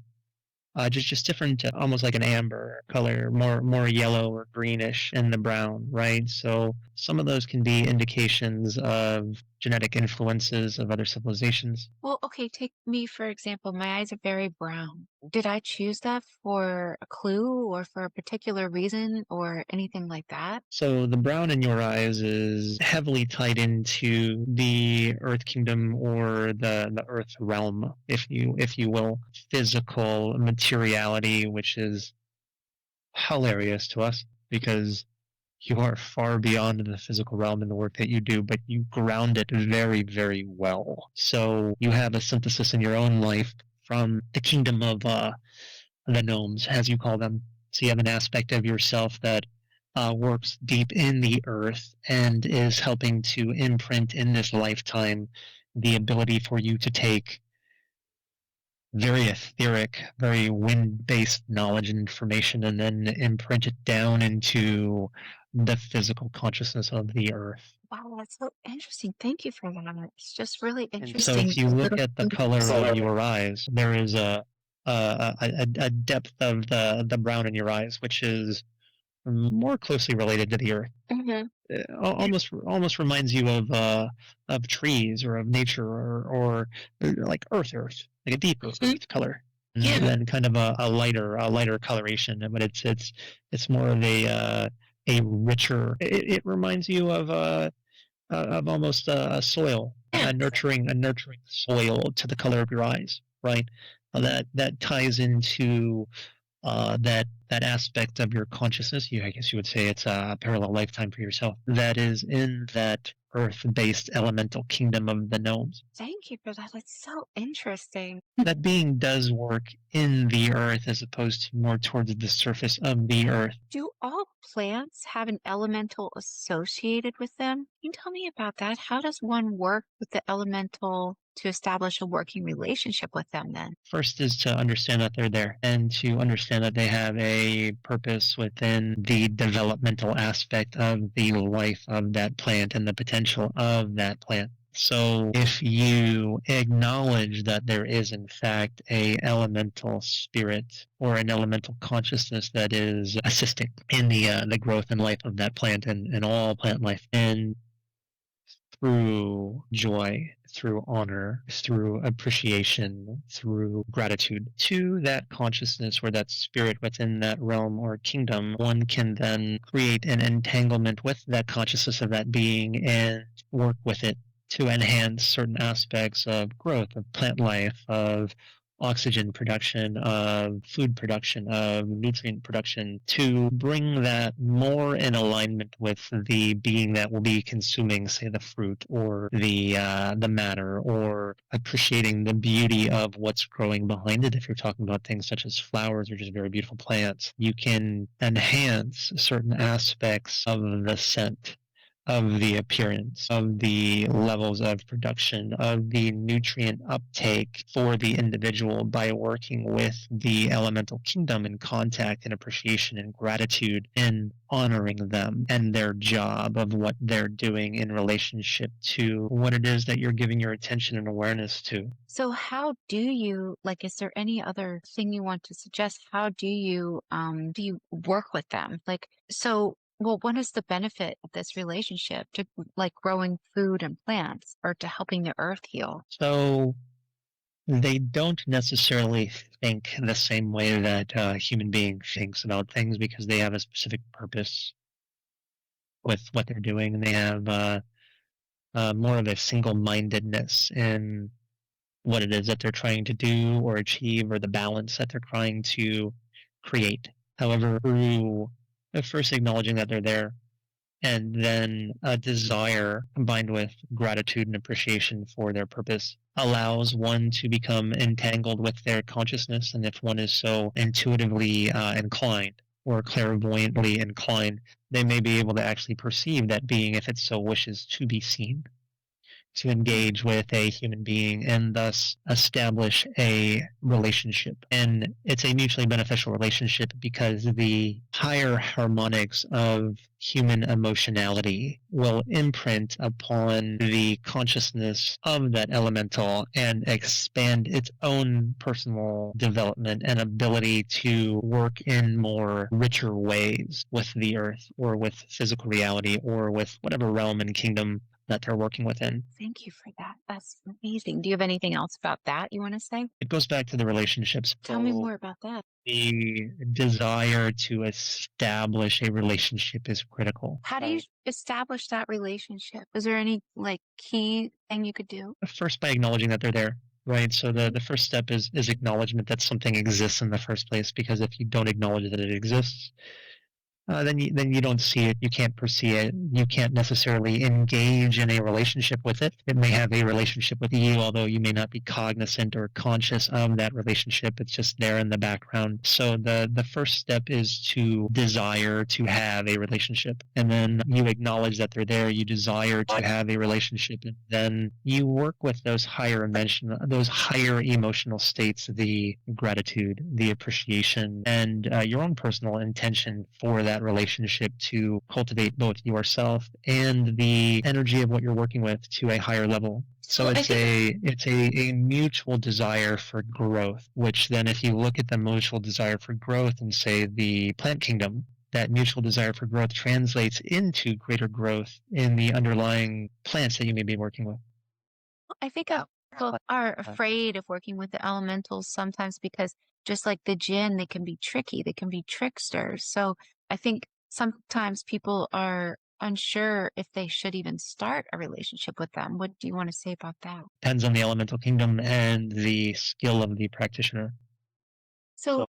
just different, almost like an amber color, more yellow or greenish in the brown, right? So some of those can be indications of genetic influences of other civilizations. Well, okay, take me for example. My eyes are very brown. Did I choose that for a clue or for a particular reason or anything like that? So the brown in your eyes is heavily tied into the Earth Kingdom, or the Earth realm, if you will, physical materiality, which is hilarious to us because you are far beyond the physical realm in the work that you do, but you ground it very, very well. So you have a synthesis in your own life from the kingdom of the gnomes, as you call them. So you have an aspect of yourself that works deep in the earth and is helping to imprint in this lifetime the ability for you to take very etheric, very wind-based knowledge and information, and then imprint it down into the physical consciousness of the earth. Wow, that's so interesting. Thank you for that. It's just really And so interesting. if you look at the color of your eyes, there is a depth of the brown in your eyes, which is more closely related to the earth. Mhm. Almost reminds you of trees or of nature, or like earth, like a deep earth color. Yeah. And then kind of a lighter coloration, but it's more of a richer. It reminds you of almost a soil, a nurturing soil to the color of your eyes, right? That ties into that aspect of your consciousness. I guess you would say it's a parallel lifetime for yourself that is in that earth-based elemental kingdom of the gnomes. Thank you for that. That's so interesting. That being does work in the earth as opposed to more towards the surface of the earth. Do all plants have an elemental associated with them? Can you tell me about that? How does one work with the elemental to establish a working relationship with them then? First is to understand that they're there, and to understand that they have a purpose within the developmental aspect of the life of that plant and the potential of that plant. So if you acknowledge that there is in fact a elemental spirit or an elemental consciousness that is assisting in the growth and life of that plant and all plant life, and through joy, through honor, through appreciation, through gratitude to that consciousness or that spirit within that realm or kingdom, one can then create an entanglement with that consciousness of that being and work with it to enhance certain aspects of growth, of plant life, of oxygen production, of food production, of nutrient production, to bring that more in alignment with the being that will be consuming, say, the fruit or the matter, or appreciating the beauty of what's growing behind it. If you're talking about things such as flowers or just very beautiful plants, you can enhance certain aspects of the scent, of the appearance, of the levels of production, of the nutrient uptake for the individual by working with the elemental kingdom in contact and appreciation and gratitude and honoring them and their job of what they're doing in relationship to what it is that you're giving your attention and awareness to. So how do you, like, is there any other thing you want to suggest? How do you work with them? Like, so, well, what is the benefit of this relationship to like growing food and plants or to helping the earth heal? So they don't necessarily think the same way that a human being thinks about things, because they have a specific purpose with what they're doing, and they have more of a single-mindedness in what it is that they're trying to do or achieve, or the balance that they're trying to create. However, through first acknowledging that they're there, and then a desire combined with gratitude and appreciation for their purpose allows one to become entangled with their consciousness. And if one is so intuitively inclined or clairvoyantly inclined, they may be able to actually perceive that being if it so wishes to be seen, to engage with a human being and thus establish a relationship. And it's a mutually beneficial relationship because the higher harmonics of human emotionality will imprint upon the consciousness of that elemental and expand its own personal development and ability to work in more richer ways with the earth or with physical reality or with whatever realm and kingdom that they're working within. Thank you for that. That's amazing. Do you have anything else about that you want to say? It goes back to the relationships. Tell me more about that. The desire to establish a relationship is critical. How do you establish that relationship? Is there any like key thing you could do? First, by acknowledging that they're there, right? So the first step is acknowledgement that something exists in the first place, because if you don't acknowledge that it exists, then you don't see it, you can't perceive it, you can't necessarily engage in a relationship with it. It may have a relationship with you, although you may not be cognizant or conscious of that relationship. It's just there in the background. So the first step is to desire to have a relationship, and then you acknowledge that they're there, you desire to have a relationship, and then you work with those higher emotional states, the gratitude, the appreciation, and your own personal intention for that relationship to cultivate both yourself and the energy of what you're working with to a higher level. So it's a mutual desire for growth, which then if you look at the mutual desire for growth and say the plant kingdom, that mutual desire for growth translates into greater growth in the underlying plants that you may be working with. I think people are afraid of working with the elementals sometimes because just like the Djinn, they can be tricky, they can be tricksters. So I think sometimes people are unsure if they should even start a relationship with them. What do you want to say about that? Depends on the elemental kingdom and the skill of the practitioner. So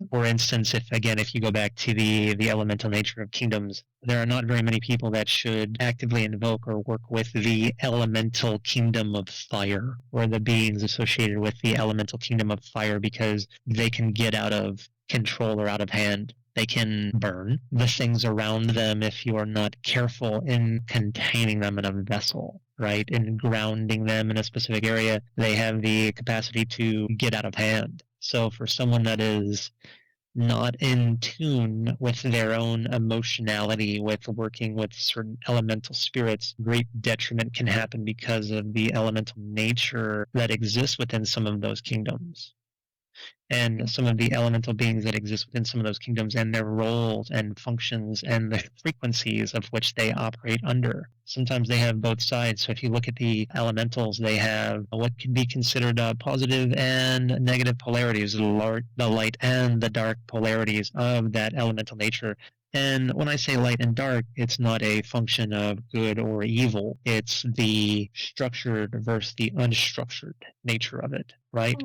For instance, if you go back to the elemental nature of kingdoms, there are not very many people that should actively invoke or work with the elemental kingdom of fire or the beings associated with the elemental kingdom of fire, because they can get out of control or out of hand. They can burn the things around them if you are not careful in containing them in a vessel, right? In grounding them in a specific area, they have the capacity to get out of hand. So for someone that is not in tune with their own emotionality, with working with certain elemental spirits, great detriment can happen because of the elemental nature that exists within some of those kingdoms. And some of the elemental beings that exist within some of those kingdoms and their roles and functions and the frequencies of which they operate under. Sometimes they have both sides. So if you look at the elementals, they have what could be considered positive and negative polarities, the light and the dark polarities of that elemental nature. And when I say light and dark, it's not a function of good or evil. It's the structured versus the unstructured nature of it, right?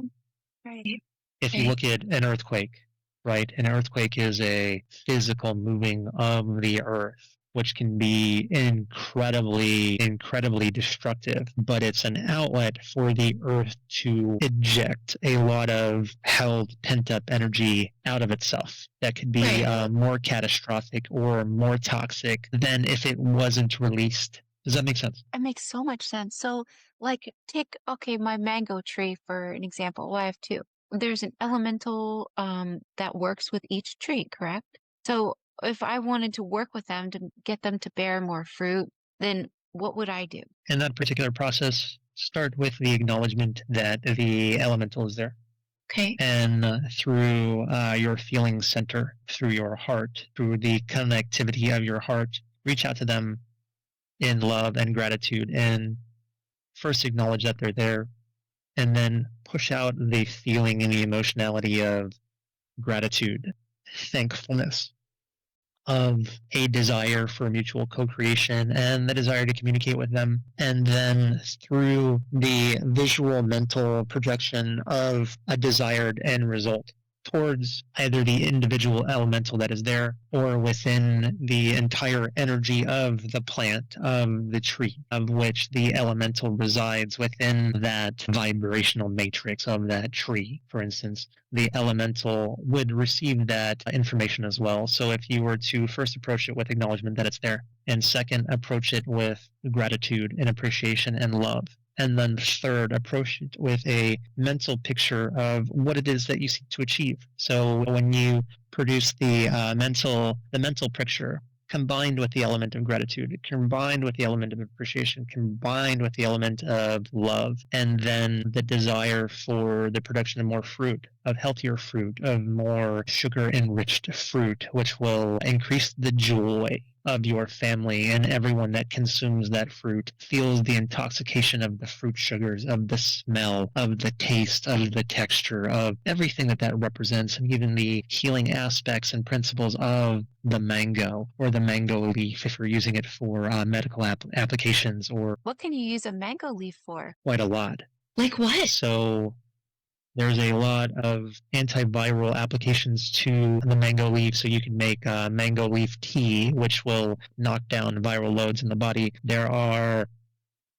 right. If you look at an earthquake, right? An earthquake is a physical moving of the earth, which can be incredibly, incredibly destructive, but it's an outlet for the earth to eject a lot of held, pent-up energy out of itself that could be more catastrophic or more toxic than if it wasn't released. Does that make sense? It makes so much sense. So, like, take, my mango tree for an example. Well, I have two. There's an elemental that works with each tree, correct? So, if I wanted to work with them to get them to bear more fruit, then what would I do? In that particular process, start with the acknowledgement that the elemental is there. Okay. And through your feeling center, through your heart, through the connectivity of your heart, reach out to them in love and gratitude, and first acknowledge that they're there, and then push out the feeling and the emotionality of gratitude, thankfulness. of a desire for mutual co-creation and the desire to communicate with them. And then through the visual mental projection of a desired end result towards either the individual elemental that is there or within the entire energy of the plant, of the tree, of which the elemental resides within that vibrational matrix of that tree. For instance, the elemental would receive that information as well. So if you were to first approach it with acknowledgement that it's there, and second, approach it with gratitude and appreciation and love, and then third, approach it with a mental picture of what it is that you seek to achieve. So when you produce the mental picture combined with the element of gratitude, combined with the element of appreciation, combined with the element of love, and then the desire for the production of more fruit, of healthier fruit, of more sugar-enriched fruit, which will increase the joy of your family, and everyone that consumes that fruit feels the intoxication of the fruit sugars, of the smell, of the taste, of the texture, of everything that that represents, and even the healing aspects and principles of the mango or the mango leaf if you're using it for medical applications, or What can you use a mango leaf for? quite a lot. Like what? So there's a lot of antiviral applications to the mango leaf, so you can make mango leaf tea, which will knock down viral loads in the body. There are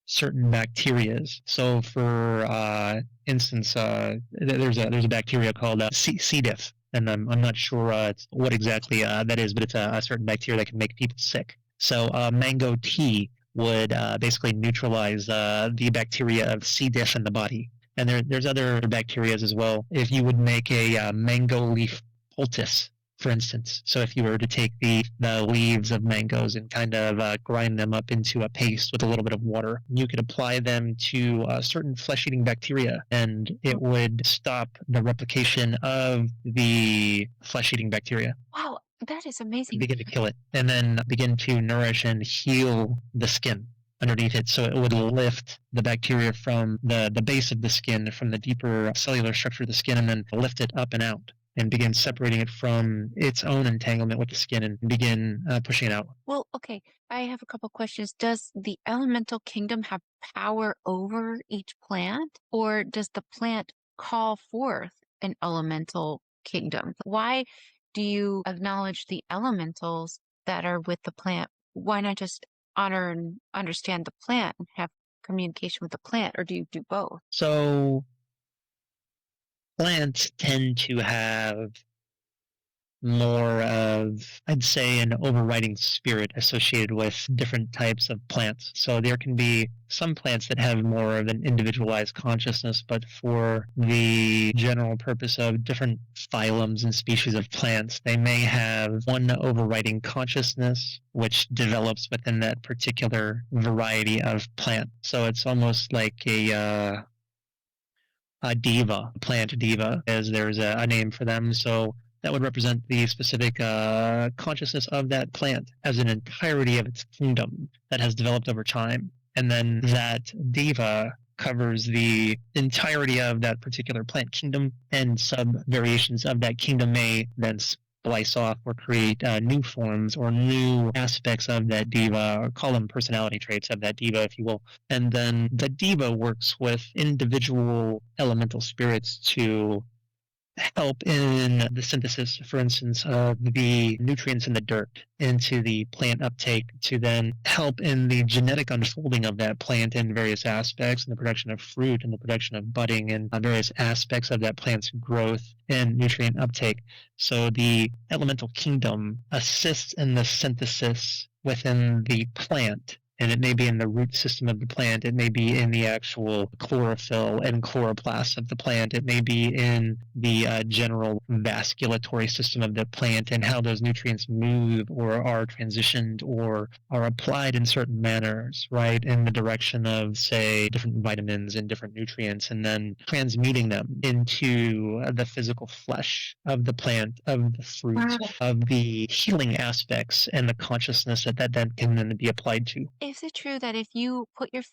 certain bacterias. So, for instance, there's a bacteria called C. diff, and I'm not sure what exactly that is, but it's a certain bacteria that can make people sick. So, mango tea would basically neutralize the bacteria of C. diff in the body. And there's other bacterias as well. If you would make a mango leaf poultice, for instance, so if you were to take the leaves of mangoes and kind of grind them up into a paste with a little bit of water, you could apply them to certain flesh-eating bacteria, and it would stop the replication of the flesh-eating bacteria. Wow, that is amazing. Begin to kill it, and then begin to nourish and heal the skin underneath it, so it would lift the bacteria from the base of the skin, from the deeper cellular structure of the skin, and then lift it up and out and begin separating it from its own entanglement with the skin and begin pushing it out. Well, okay, I have a couple questions. Does the elemental kingdom have power over each plant, or does the plant call forth an elemental kingdom? Why do you acknowledge the elementals that are with the plant? Why not just honor and understand the plant and have communication with the plant, or do you do both? So plants tend to have more of, I'd say, an overriding spirit associated with different types of plants. So there can be some plants that have more of an individualized consciousness, but for the general purpose of different phylums and species of plants, they may have one overriding consciousness which develops within that particular variety of plant. So it's almost like a diva, a plant diva, as there's a name for them. So that would represent the specific consciousness of that plant as an entirety of its kingdom that has developed over time. And then that diva covers the entirety of that particular plant kingdom, and sub-variations of that kingdom may then splice off or create new forms or new aspects of that diva, or call them personality traits of that diva, if you will. And then the diva works with individual elemental spirits to help in the synthesis, for instance, of the nutrients in the dirt into the plant uptake, to then help in the genetic unfolding of that plant in various aspects, and the production of fruit and the production of budding and various aspects of that plant's growth and nutrient uptake. So the elemental kingdom assists in the synthesis within the plant, and it may be in the root system of the plant, it may be in the actual chlorophyll and chloroplast of the plant, it may be in the general vasculatory system of the plant, and how those nutrients move or are transitioned or are applied in certain manners, right, in the direction of, say, different vitamins and different nutrients, and then transmuting them into the physical flesh of the plant, of the fruit, of the healing aspects and the consciousness that then can then be applied to. Is it true that if you put your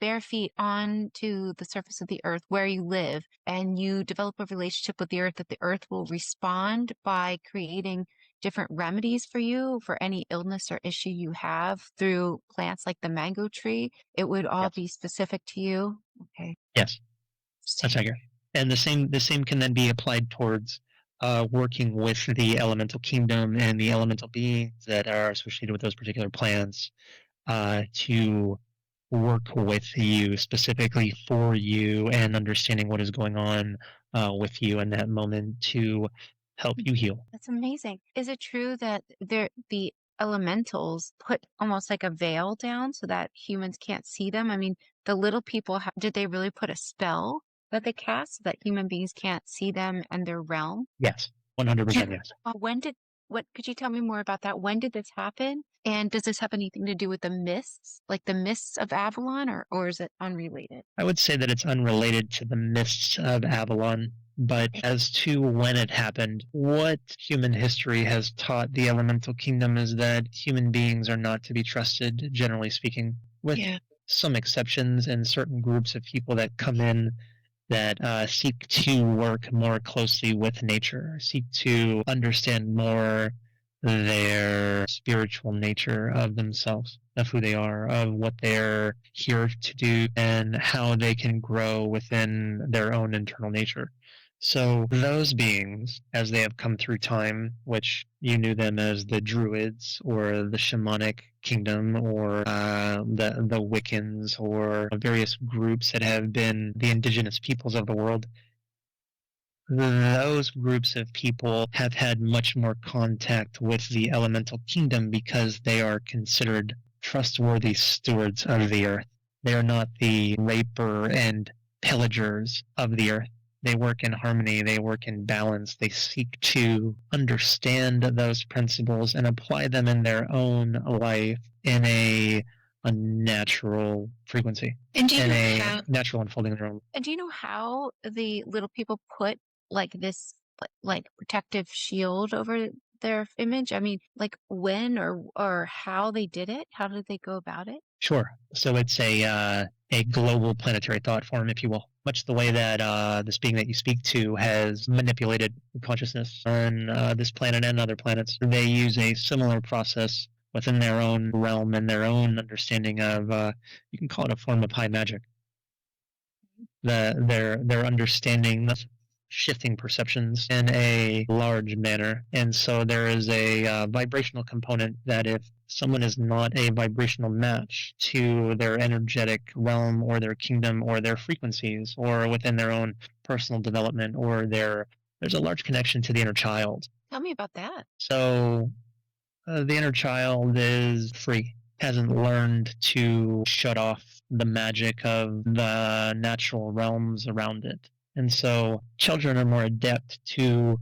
bare feet, onto the surface of the earth where you live, and you develop a relationship with the earth, that the earth will respond by creating different remedies for you for any illness or issue you have through plants like the mango tree? It would all Yes. be specific to you? Okay. Yes, that's accurate. And the same can then be applied towards working with the elemental kingdom and the elemental beings that are associated with those particular plants to work with you specifically for you and understanding what is going on with you in that moment to help you heal. That's amazing. Is it true that the elementals put almost like a veil down so that humans can't see them? I mean, the little people, did they really put a spell that they cast so that human beings can't see them and their realm? Yes, 100% yes. What could you tell me more about that? When did this happen? And does this have anything to do with the mists, like the mists of Avalon, or is it unrelated? I would say that it's unrelated to the mists of Avalon, but as to when it happened, what human history has taught the elemental kingdom is that human beings are not to be trusted, generally speaking, with some exceptions and certain groups of people that come in that seek to work more closely with nature, seek to understand more their spiritual nature of themselves, of who they are, of what they're here to do, and how they can grow within their own internal nature. So those beings, as they have come through time, which you knew them as the Druids or the shamanic kingdom or the Wiccans or various groups that have been the indigenous peoples of the world, those groups of people have had much more contact with the elemental kingdom because they are considered trustworthy stewards of the earth. They are not the raper and pillagers of the earth. They work in harmony, they work in balance, they seek to understand those principles and apply them in their own life in a natural frequency, And do you in know a natural unfolding of their own. And do you know how the little people put like this like protective shield over their image? I mean, like when or how they did it? How did they go about it? Sure. So it's a global planetary thought form, if you will, much the way that this being that you speak to has manipulated consciousness on this planet and other planets. They use a similar process within their own realm and their own understanding of, you can call it a form of high magic. Their understanding shifting perceptions in a large manner. And so there is a vibrational component that if someone is not a vibrational match to their energetic realm or their kingdom or their frequencies or within their own personal development or there's a large connection to the inner child. Tell me about that. So the inner child is free, hasn't learned to shut off the magic of the natural realms around it. And so children are more adept to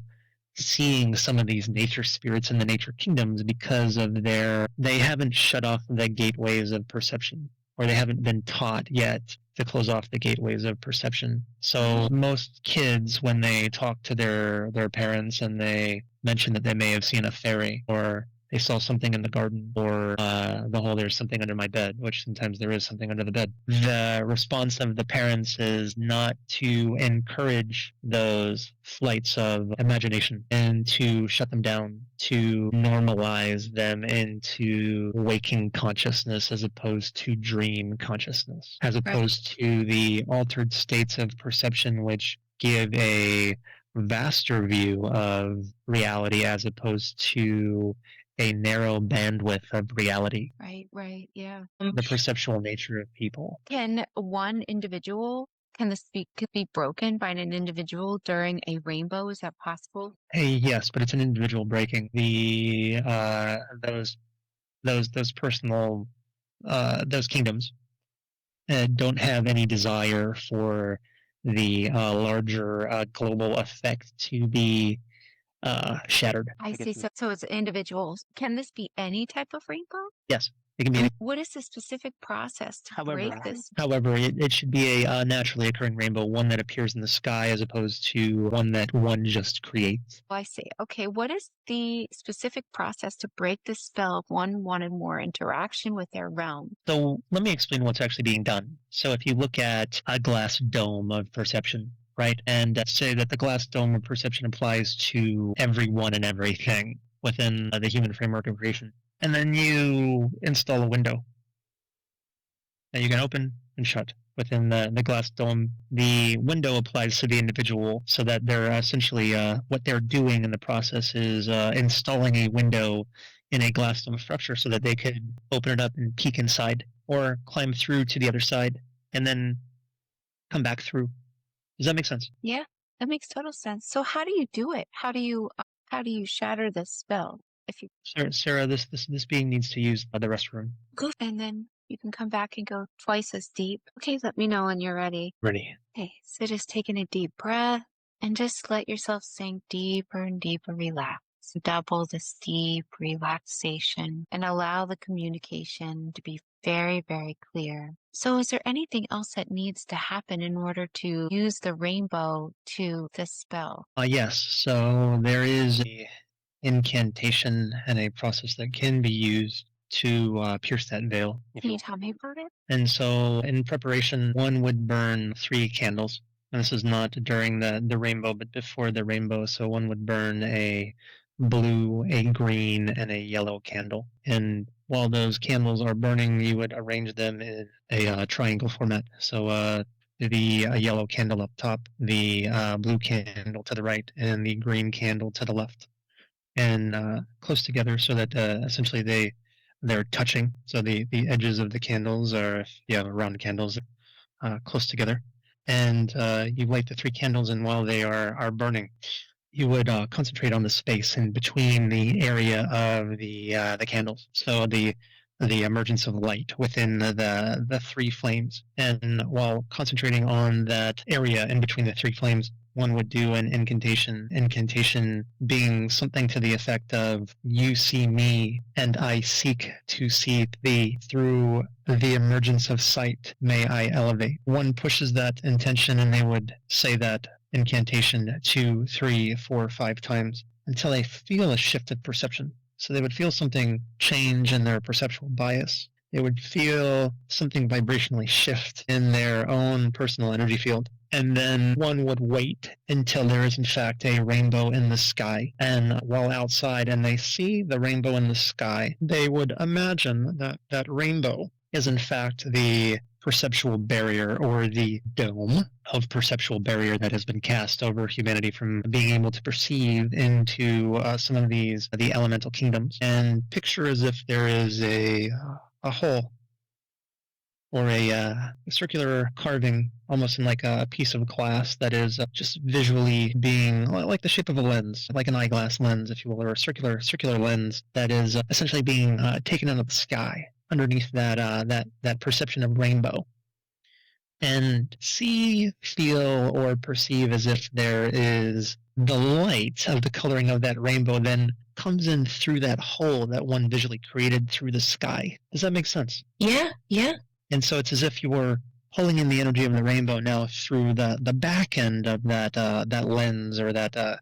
seeing some of these nature spirits in the nature kingdoms because of they haven't shut off the gateways of perception, or they haven't been taught yet to close off the gateways of perception. So most kids, when they talk to their parents and they mention that they may have seen a fairy or they saw something in the garden or the whole there's something under my bed, which sometimes there is something under the bed. The response of the parents is not to encourage those flights of imagination and to shut them down, to normalize them into waking consciousness as opposed to dream consciousness, as opposed to the altered states of perception which give a vaster view of reality as opposed to a narrow bandwidth of reality. Right, yeah. The perceptual nature of people. Can this could be broken by an individual during a rainbow? Is that possible? Yes, but it's an individual breaking. The those personal those kingdoms don't have any desire for the larger global effect to be shattered. I see. So it's individuals. Can this be any type of rainbow? Yes, it can be. What is the specific process to break this? However, it should be a naturally occurring rainbow, one that appears in the sky as opposed to one that one just creates. I see. Okay, what is the specific process to break the spell if one wanted more interaction with their realm? So let me explain what's actually being done. So if you look at a glass dome of perception, right, and say that the glass dome of perception applies to everyone and everything. within the human framework of creation. And then you install a window that you can open and shut within the glass dome. The window applies to the individual so that they're essentially, what they're doing in the process is installing a window in a glass dome structure so that they could open it up and peek inside or climb through to the other side and then come back through. Does that make sense? Yeah, that makes total sense. So how do you do it? How do you shatter this spell? If you Sarah, this being needs to use the restroom. go, and then you can come back and go twice as deep. Okay, let me know when you're ready. Ready. Okay, so just taking a deep breath and just let yourself sink deeper and deeper, relax. Double this deep relaxation and allow the communication to be very, very clear. So is there anything else that needs to happen in order to use the rainbow to this spell? Yes, so there is a incantation and a process that can be used to pierce that veil. Can you tell me about it? And so in preparation, one would burn 3 candles. And this is not during the rainbow, but before the rainbow. So one would burn a blue, a green, and a yellow candle. And while those candles are burning, you would arrange them in a triangle format. So the yellow candle up top, the blue candle to the right, and the green candle to the left, and close together so that essentially they're touching. So the edges of the candles are, if you have round candles, close together. And you light the 3 candles, and while they are burning, you would concentrate on the space in between the area of the candles. So the emergence of light within the 3 flames. And while concentrating on that area in between the 3 flames, one would do an incantation being something to the effect of, you see me and I seek to see thee. Through the emergence of sight may I elevate. One pushes that intention and they would say that incantation 2, 3, 4, 5 times until they feel a shift of perception. So they would feel something change in their perceptual bias. They would feel something vibrationally shift in their own personal energy field. And then one would wait until there is in fact a rainbow in the sky. And while outside and they see the rainbow in the sky, they would imagine that that rainbow is in fact the perceptual barrier, or the dome of perceptual barrier that has been cast over humanity from being able to perceive into some of the elemental kingdoms. And picture as if there is a hole or a circular carving, almost in like a piece of glass that is just visually being like the shape of a lens, like an eyeglass lens, if you will, or a circular lens that is essentially being taken out of the sky underneath that perception of rainbow. And see, feel, or perceive as if there is the light of the coloring of that rainbow then comes in through that hole that one visually created through the sky. Does that make sense? Yeah. And so it's as if you were pulling in the energy of the rainbow now through the back end of that lens, or that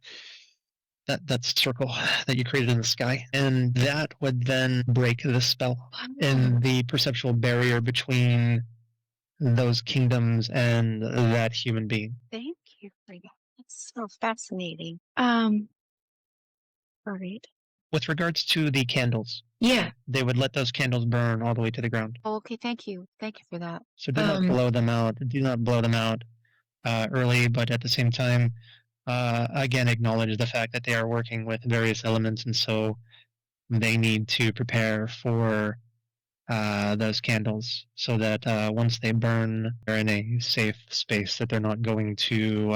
circle that you created in the sky. And that would then break the spell and the perceptual barrier between those kingdoms and that human being. Thank you for that. That's so fascinating. All right. With regards to the candles, Yeah. they would let those candles burn all the way to the ground. Okay, thank you. Thank you for that. So do not blow them out. Do not blow them out early, but at the same time, again, acknowledge the fact that they are working with various elements, and so they need to prepare for those candles so that once they burn, they're in a safe space, that they're not going to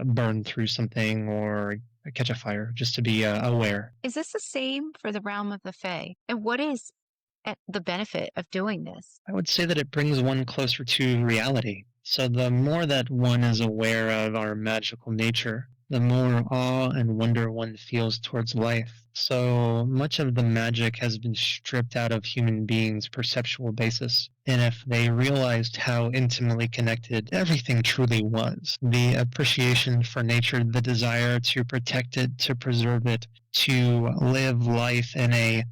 burn through something or catch a fire, just to be aware. Is this the same for the realm of the Fae? And what is the benefit of doing this? I would say that it brings one closer to reality. So the more that one is aware of our magical nature, the more awe and wonder one feels towards life. So much of the magic has been stripped out of human beings' perceptual basis. And if they realized how intimately connected everything truly was, the appreciation for nature, the desire to protect it, to preserve it, to live life in a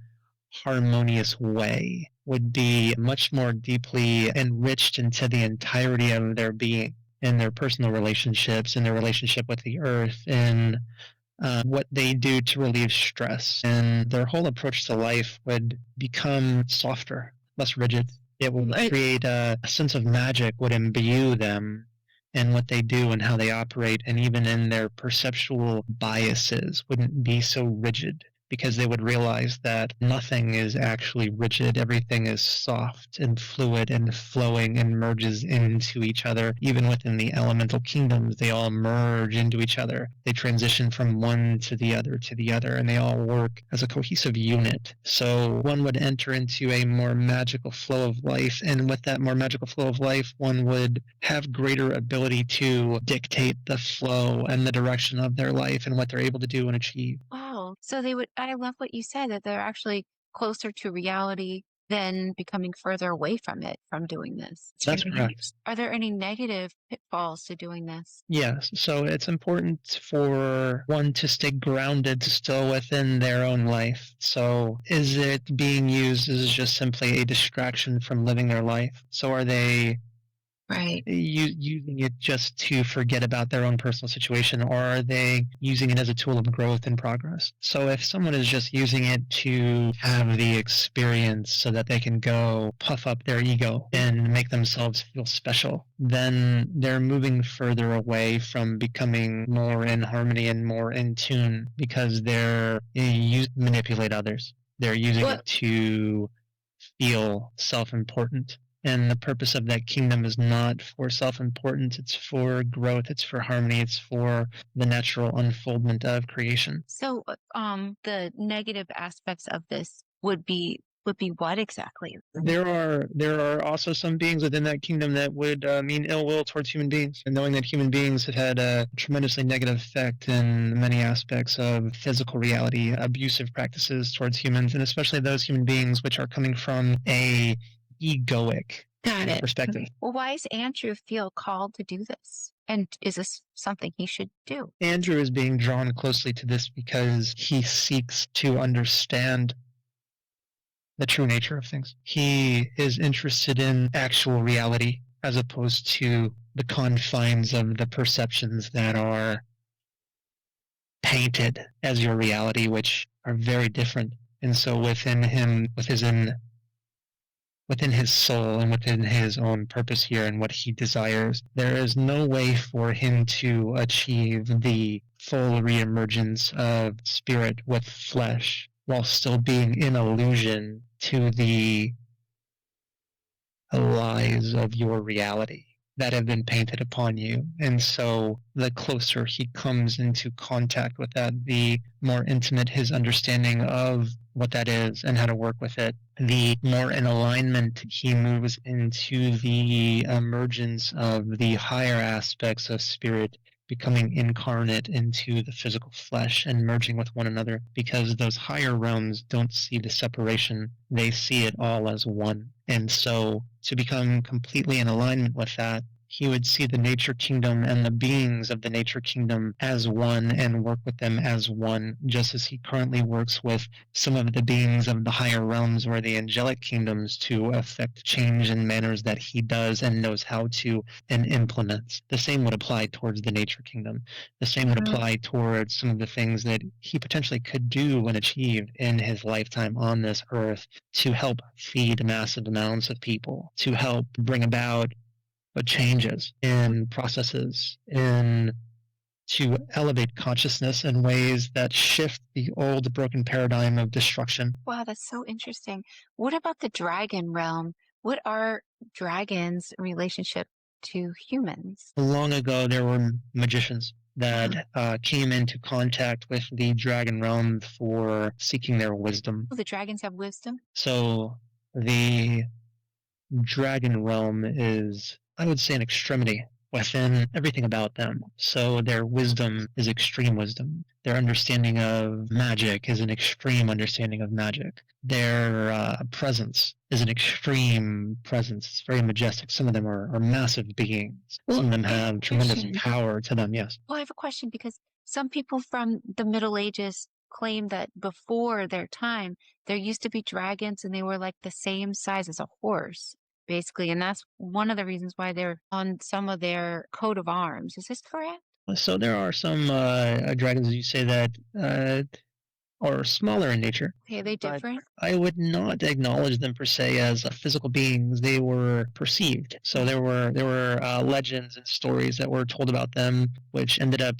harmonious way, would be much more deeply enriched into the entirety of their being, in their personal relationships, in their relationship with the earth, in what they do to relieve stress. And their whole approach to life would become softer, less rigid. It would create a sense of magic, would imbue them in what they do and how they operate, and even in their perceptual biases wouldn't be so rigid, because they would realize that nothing is actually rigid. Everything is soft and fluid and flowing and merges into each other. Even within the elemental kingdoms, they all merge into each other. They transition from one to the other, and they all work as a cohesive unit. So one would enter into a more magical flow of life, and with that more magical flow of life, one would have greater ability to dictate the flow and the direction of their life and what they're able to do and achieve. Wow. So I love what you said, that they're actually closer to reality than becoming further away from it from doing this. That's correct. Are there any negative pitfalls to doing this? Yes. So it's important for one to stay grounded still within their own life. So is it being used as just simply a distraction from living their life? So are they Right. using it just to forget about their own personal situation, or are they using it as a tool of growth and progress? So if someone is just using it to have the experience so that they can go puff up their ego and make themselves feel special, then they're moving further away from becoming more in harmony and more in tune, because they're manipulate others. They're using it to feel self-important. And the purpose of that kingdom is not for self-importance, it's for growth, it's for harmony, it's for the natural unfoldment of creation. So, the negative aspects of this would be what exactly? There are also some beings within that kingdom that would mean ill will towards human beings, and knowing that human beings have had a tremendously negative effect in many aspects of physical reality, abusive practices towards humans, and especially those human beings which are coming from a egoic perspective. Well, why does Andrew feel called to do this? And is this something he should do? Andrew is being drawn closely to this because he seeks to understand the true nature of things. He is interested in actual reality as opposed to the confines of the perceptions that are painted as your reality, which are very different. And so within him, within his soul and within his own purpose here and what he desires, there is no way for him to achieve the full reemergence of spirit with flesh while still being in illusion to the lies of your reality that have been painted upon you. And so the closer he comes into contact with that, the more intimate his understanding of what that is and how to work with it, the more in alignment he moves into the emergence of the higher aspects of spirit becoming incarnate into the physical flesh and merging with one another, because those higher realms don't see the separation. They see it all as one. And so to become completely in alignment with that, he would see the nature kingdom and the beings of the nature kingdom as one and work with them as one, just as he currently works with some of the beings of the higher realms or the angelic kingdoms to affect change in manners that he does and knows how to and implements. The same would apply towards the nature kingdom. The same would apply towards some of the things that he potentially could do and achieve in his lifetime on this earth to help feed massive amounts of people, to help bring about changes in processes, in to elevate consciousness in ways that shift the old broken paradigm of destruction. Wow, that's so interesting. What about the dragon realm? What are dragons' relationship to humans? Long ago, there were magicians that came into contact with the dragon realm for seeking their wisdom. Oh, the dragons have wisdom? So the dragon realm is, I would say, an extremity within everything about them. So their wisdom is extreme wisdom. Their understanding of magic is an extreme understanding of magic. Their presence is an extreme presence. It's very majestic. Some of them are massive beings. Some of them have tremendous power to them, yes. Well, I have a question, because some people from the Middle Ages claim that before their time, there used to be dragons and they were like the same size as a horse, basically. And that's one of the reasons why they're on some of their coat of arms. Is this correct? So there are some dragons, as you say, that are smaller in nature. Okay, are they different? I would not acknowledge them per se as physical beings. They were perceived. So there were legends and stories that were told about them, which ended up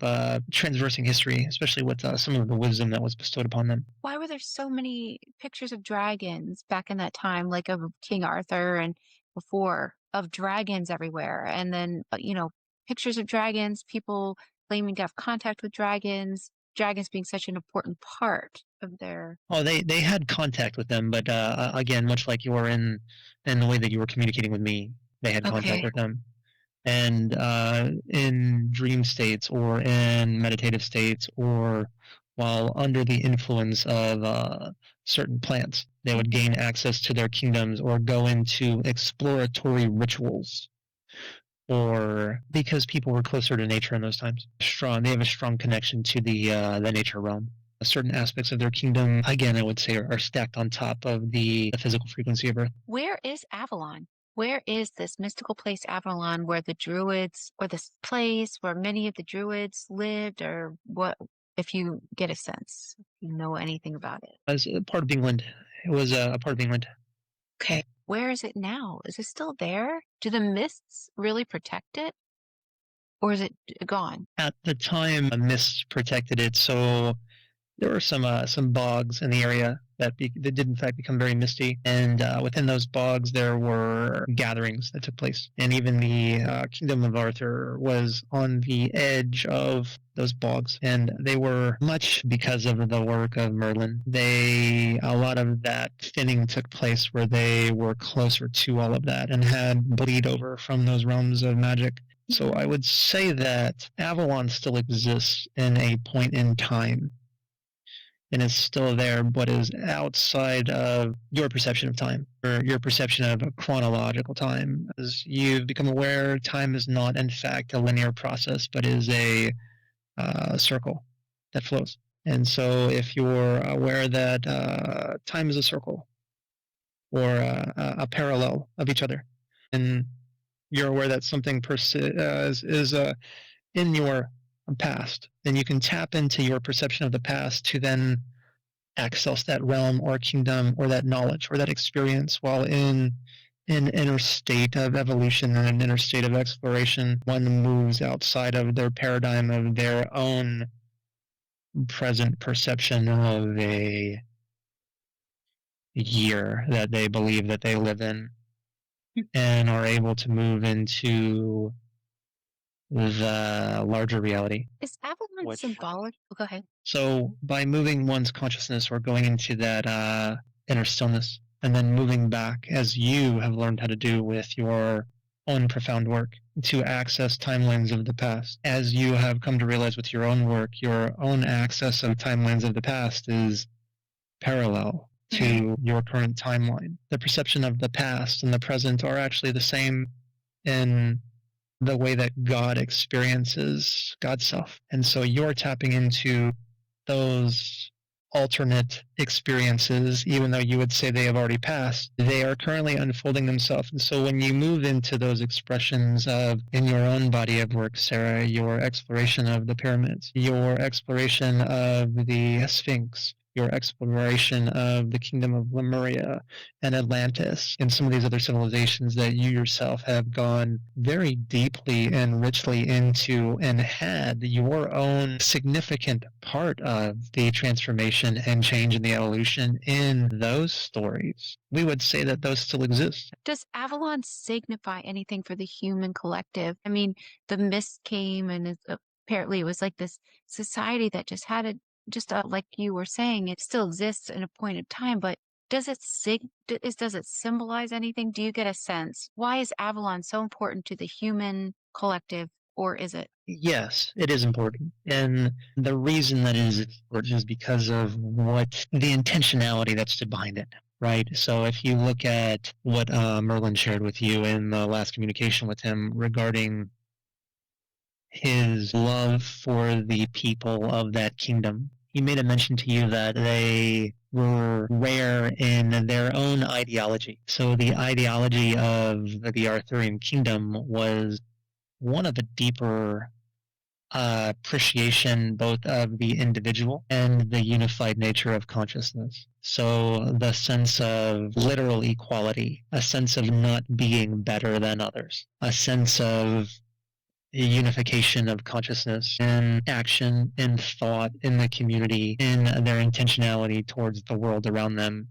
transversing history, especially with some of the wisdom that was bestowed upon them. Why were there so many pictures of dragons back in that time, like of King Arthur and before, of dragons everywhere? And then, pictures of dragons, people claiming to have contact with dragons, dragons being such an important part of their. Oh, they had contact with them, but again, much like you were in the way that you were communicating with me, they had contact Okay. with them. And in dream states or in meditative states or while under the influence of certain plants, they would gain access to their kingdoms or go into exploratory rituals, or because people were closer to nature in those times. They have a strong connection to the nature realm. Certain aspects of their kingdom, again, I would say, are stacked on top of the physical frequency of Earth. Where is Avalon? Where is this mystical place, Avalon, where the druids, or this place where many of the druids lived, or what, if you get a sense, if you know anything about it? As a part of England, it was a part of England. Okay. Where is it now? Is it still there? Do the mists really protect it? Or is it gone? At the time, mists protected it, so there were some bogs in the area that did in fact become very misty, and within those bogs there were gatherings that took place, and even the kingdom of Arthur was on the edge of those bogs, and they were much because of the work of Merlin. A lot of that thinning took place where they were closer to all of that and had bleed over from those realms of magic. So I would say that Avalon still exists in a point in time and is still there, but is outside of your perception of time, or your perception of a chronological time. As you've become aware, time is not, in fact, a linear process, but is a circle that flows. And so if you're aware that time is a circle, or a parallel of each other, and you're aware that something is in your past, then you can tap into your perception of the past to then access that realm or kingdom or that knowledge or that experience while in an inner state of evolution and an inner state of exploration. One moves outside of their paradigm of their own present perception of a year that they believe that they live in, and are able to move into the larger reality. Is Avalon symbolic? Oh, go ahead. So by moving one's consciousness or going into that inner stillness, and then moving back, as you have learned how to do with your own profound work, to access timelines of the past. As you have come to realize with your own work, your own access of timelines of the past is parallel to your current timeline. The perception of the past and the present are actually the same in the way that God experiences God's self. And so you're tapping into those alternate experiences, even though you would say they have already passed, they are currently unfolding themselves. And so when you move into those expressions of, in your own body of work, Sarah, your exploration of the pyramids, your exploration of the Sphinx, your exploration of the kingdom of Lemuria and Atlantis and some of these other civilizations that you yourself have gone very deeply and richly into and had your own significant part of the transformation and change in the evolution in those stories, we would say that those still exist. Does Avalon signify anything for the human collective? I mean, the mist came and apparently it was like this society that just had like you were saying, it still exists in a point of time, but does it symbolize anything? Do you get a sense? Why is Avalon so important to the human collective, or is it? Yes, it is important. And the reason that it is important is because of what the intentionality that stood behind it, right? So if you look at what Merlin shared with you in the last communication with him regarding his love for the people of that kingdom, he made a mention to you that they were rare in their own ideology. So the ideology of the Arthurian kingdom was one of the deeper appreciation both of the individual and the unified nature of consciousness. So the sense of literal equality, a sense of not being better than others, a sense of unification of consciousness in action, in thought, in the community, in their intentionality towards the world around them.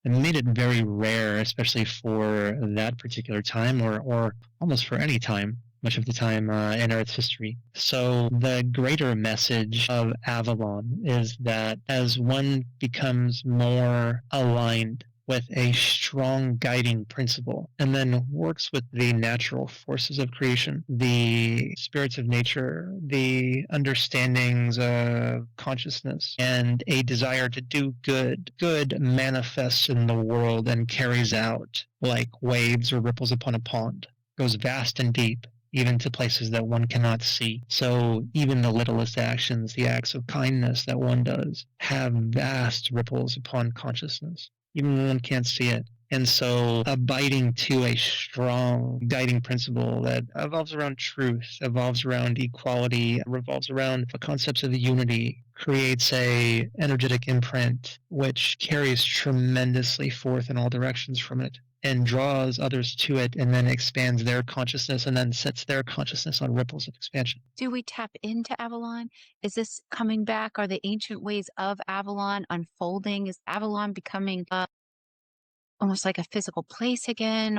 And made it very rare, especially for that particular time, or almost for any time, much of the time in Earth's history. So the greater message of Avalon is that as one becomes more aligned with a strong guiding principle and then works with the natural forces of creation, the spirits of nature, the understandings of consciousness, and a desire to do good. Good manifests in the world and carries out like waves or ripples upon a pond, goes vast and deep, even to places that one cannot see. So even the littlest actions, the acts of kindness that one does, have vast ripples upon consciousness, even when one can't see it. And so abiding to a strong guiding principle that evolves around truth, evolves around equality, revolves around the concepts of unity, creates a energetic imprint which carries tremendously forth in all directions from it and draws others to it and then expands their consciousness and then sets their consciousness on ripples of expansion. Do we tap into Avalon? Is this coming back? Are the ancient ways of Avalon unfolding? Is Avalon becoming almost like a physical place again?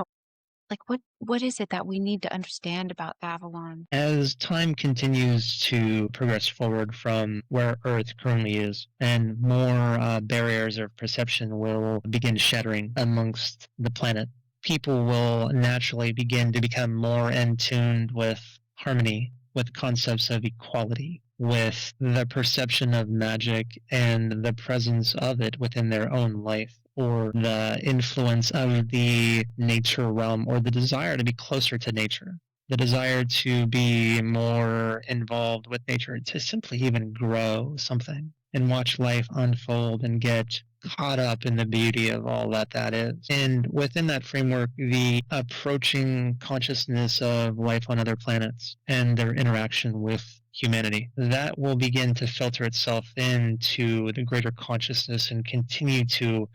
Like what is it that we need to understand about Avalon? As time continues to progress forward from where Earth currently is, and more barriers of perception will begin shattering amongst the planet, people will naturally begin to become more in tune with harmony, with concepts of equality, with the perception of magic and the presence of it within their own life, or the influence of the nature realm, or the desire to be closer to nature, the desire to be more involved with nature, to simply even grow something and watch life unfold and get caught up in the beauty of all that that is. And within that framework, the approaching consciousness of life on other planets and their interaction with humanity, that will begin to filter itself into the greater consciousness and continue to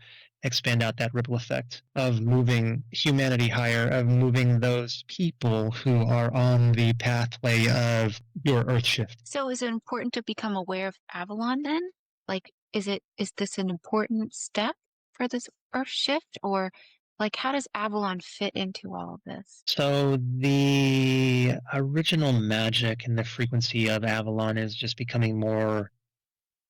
expand out that ripple effect of moving humanity higher, of moving those people who are on the pathway of your Earth shift. So is it important to become aware of Avalon then? Like, is this an important step for this Earth shift? Or like, how does Avalon fit into all of this? So the original magic and the frequency of Avalon is just becoming more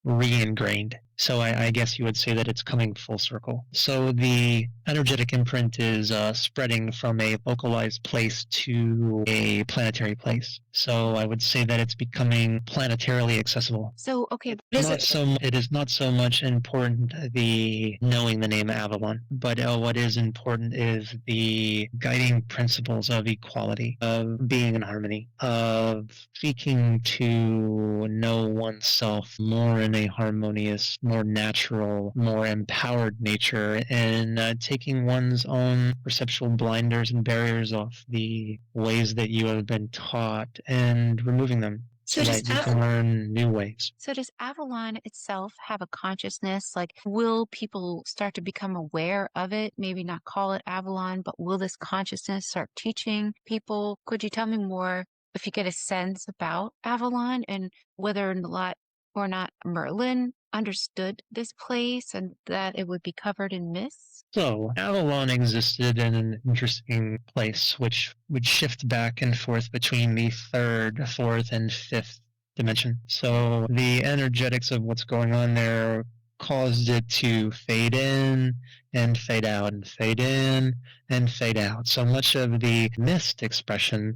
re-ingrained. So I guess you would say that it's coming full circle. So the energetic imprint is spreading from a localized place to a planetary place. So I would say that it's becoming planetarily accessible. So, okay, It is not so much important the knowing the name Avalon, but what is important is the guiding principles of equality, of being in harmony, of seeking to know oneself more in a harmonious, more natural, more empowered nature, and taking one's own perceptual blinders and barriers off the ways that you have been taught and removing them so that you can learn new ways. So does Avalon itself have a consciousness? Like, will people start to become aware of it? Maybe not call it Avalon, but will this consciousness start teaching people? Could you tell me more if you get a sense about Avalon and whether or not Merlin understood this place and that it would be covered in mists? So, Avalon existed in an interesting place, which would shift back and forth between the third, fourth, and fifth dimension. So, the energetics of what's going on there caused it to fade in and fade out and fade in and fade out. So much of the mist expression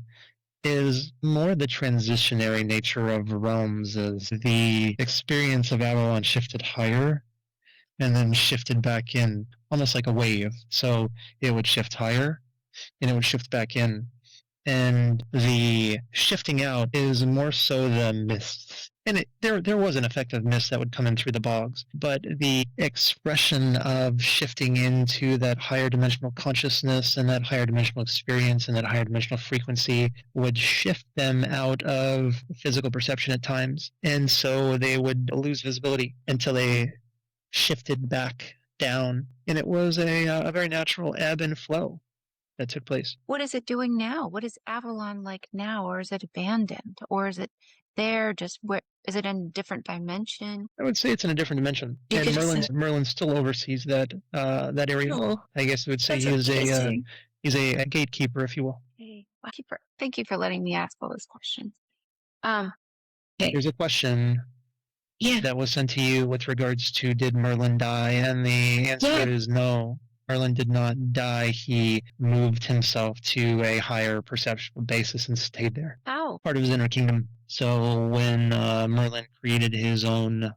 is more the transitionary nature of realms, as the experience of Avalon shifted higher and then shifted back in, almost like a wave. So it would shift higher and it would shift back in. And the shifting out is more so the mist And there was an effective mist that would come in through the bogs, but the expression of shifting into that higher dimensional consciousness and that higher dimensional experience and that higher dimensional frequency would shift them out of physical perception at times. And so they would lose visibility until they shifted back down. And it was a very natural ebb and flow that took place. What is it doing now? What is Avalon like now? Or is it abandoned? Or is it there just where? Is it in a different dimension? I would say it's in a different dimension. You And could just Merlin still oversees that that area. Oh, I guess I would say that's he's a gatekeeper, if you will. okay. Well, thank you for letting me ask all those questions. Okay. There's a question Yeah. that was sent to you with regards to did Merlin die? And the answer is no. Merlin did not die. He moved himself to a higher perceptual basis and stayed there. How? Part of his inner kingdom. So when Merlin created his own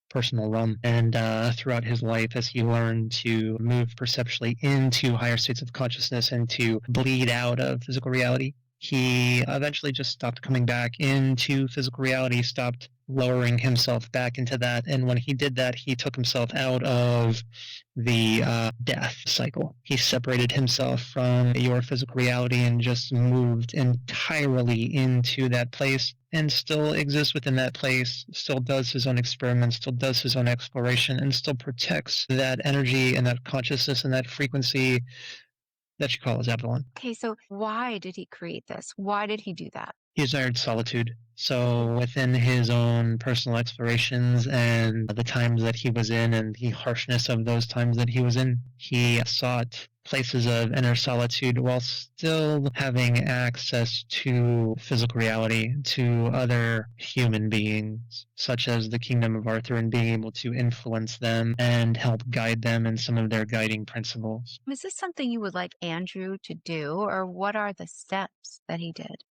personal realm, and throughout his life, as he learned to move perceptually into higher states of consciousness and to bleed out of physical reality, he eventually just stopped coming back into physical reality, stopped lowering himself back into that. And when he did that, he took himself out of the death cycle. He separated himself from your physical reality and just moved entirely into that place, and still exists within that place, still does his own experiments, still does his own exploration, and still protects that energy and that consciousness and that frequency that you call as Avalon. Okay, so why did he create this? Why did he do that? He desired solitude. So within his own personal explorations and the times that he was in and the harshness of those times that he was in, he sought places of inner solitude while still having access to physical reality, to other human beings, such as the kingdom of Arthur, and being able to influence them and help guide them in some of their guiding principles. Is this something you would like Andrew to do, or what are the steps that he did,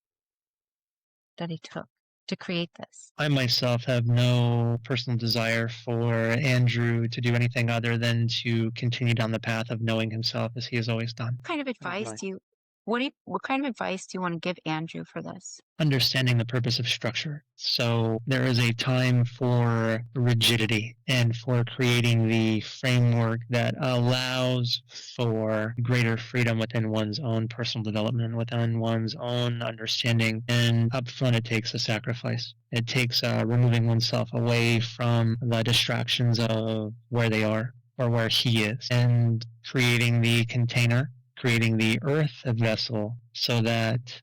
that he took to create this? I myself have no personal desire for Andrew to do anything other than to continue down the path of knowing himself as he has always done. What kind of advice do you what kind of advice do you want to give Andrew for this? Understanding the purpose of structure. So there is a time for rigidity and for creating the framework that allows for greater freedom within one's own personal development, within one's own understanding. And up front, it takes a sacrifice. It takes removing oneself away from the distractions of where they are or where he is, and creating the container, creating the earth vessel, so that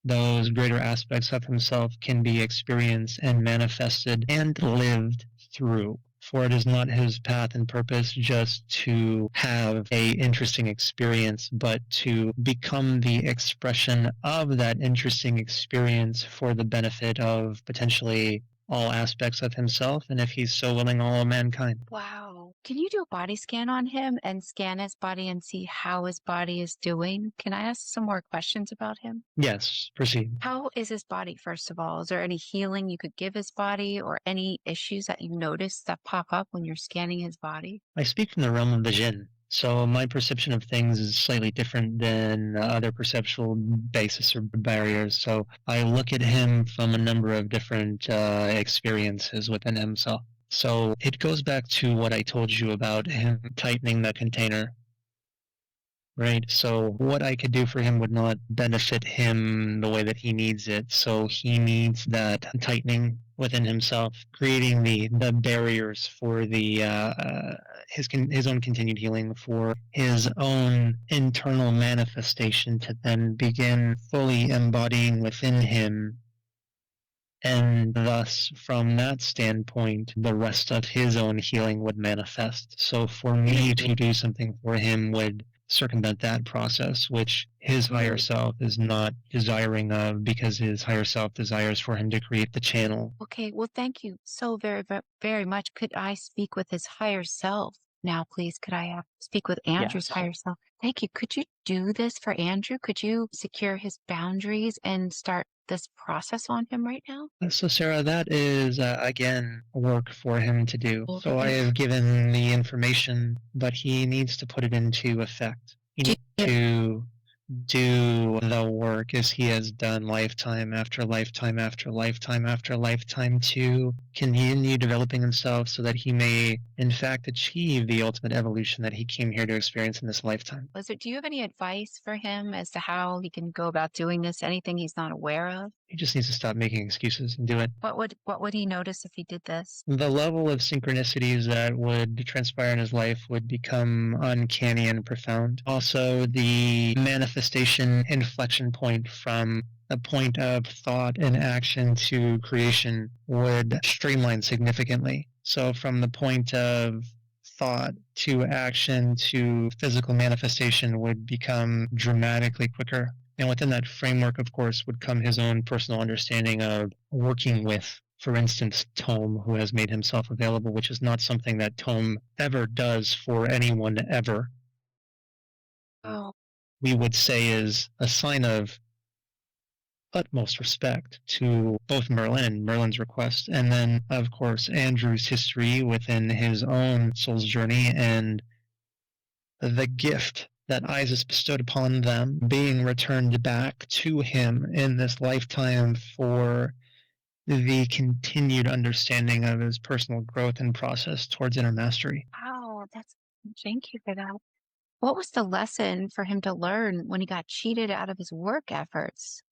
those greater aspects of himself can be experienced and manifested and lived through. For it is not his path and purpose just to have a interesting experience, but to become the expression of that interesting experience for the benefit of potentially all aspects of himself, and if he's so willing, all of mankind. Wow. Can you do a body scan on him and scan his body and see how his body is doing? Can I ask some more questions about him? Yes, proceed. How is his body, first of all? Is there any healing you could give his body, or any issues that you notice that pop up when you're scanning his body? I speak from the realm of the Djinn. So my perception of things is slightly different than other perceptual basis or barriers. So I look at him from a number of different experiences within himself. So it goes back to what I told you about him tightening the container, right? So what I could do for him would not benefit him the way that he needs it. So he needs that tightening within himself, creating the barriers for the his own continued healing, for his own internal manifestation to then begin fully embodying within him. And thus, from that standpoint, the rest of his own healing would manifest. So for me to do something for him would circumvent that process, which his higher self is not desiring of, because his higher self desires for him to create the channel. Okay, well, thank you so very, very much. Could I speak with his higher self now, please? Could I speak with Andrew's higher self? Thank you. Could you do this for Andrew? Could you secure his boundaries and start this process on him right now? So, Sarah, that is, again, work for him to do. Okay. So I have given the information, but he needs to put it into effect. He needs to do the work as he has done lifetime after lifetime after lifetime after lifetime to continue developing himself so that he may, in fact, achieve the ultimate evolution that he came here to experience in this lifetime. Do you have any advice for him as to how he can go about doing this? Anything he's not aware of? He just needs to stop making excuses and do it. What would he notice if he did this? The level of synchronicities that would transpire in his life would become uncanny and profound. Also, the manifestation inflection point from a point of thought and action to creation would streamline significantly. So from the point of thought to action to physical manifestation would become dramatically quicker. And within that framework, of course, would come his own personal understanding of working with, for instance, Tome, who has made himself available, which is not something that Tome ever does for anyone ever. Oh. We would say is a sign of utmost respect to both Merlin and Merlin's request, and then, of course, Andrew's history within his own soul's journey and the gift that Isis bestowed upon them being returned back to him in this lifetime for the continued understanding of his personal growth and process towards inner mastery. Wow, thank you for that. What was the lesson for him to learn when he got cheated out of his work efforts?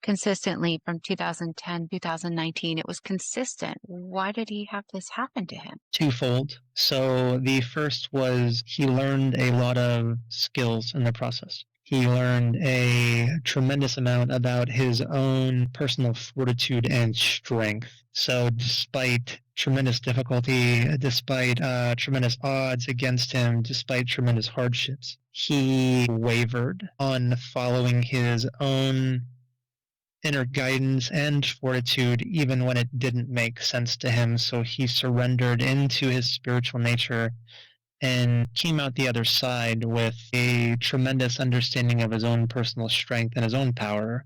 Consistently from 2010, 2019, it was consistent. Why did he have this happen to him? Twofold. So the first was he learned a lot of skills in the process. He learned a tremendous amount about his own personal fortitude and strength. So despite tremendous difficulty, despite tremendous odds against him, despite tremendous hardships, he wavered on following his own inner guidance and fortitude even when it didn't make sense to him. So he surrendered into his spiritual nature and came out the other side with a tremendous understanding of his own personal strength and his own power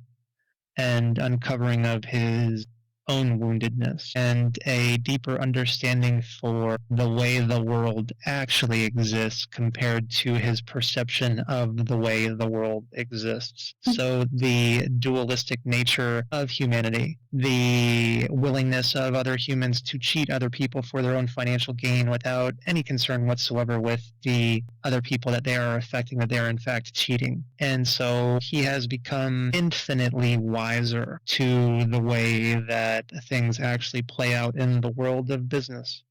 and uncovering of his own woundedness and a deeper understanding for the way the world actually exists compared to his perception of the way the world exists. So the dualistic nature of humanity, the willingness of other humans to cheat other people for their own financial gain without any concern whatsoever with the other people that they are affecting, that they are in fact cheating. And so he has become infinitely wiser to the way that things actually play out in the world of business,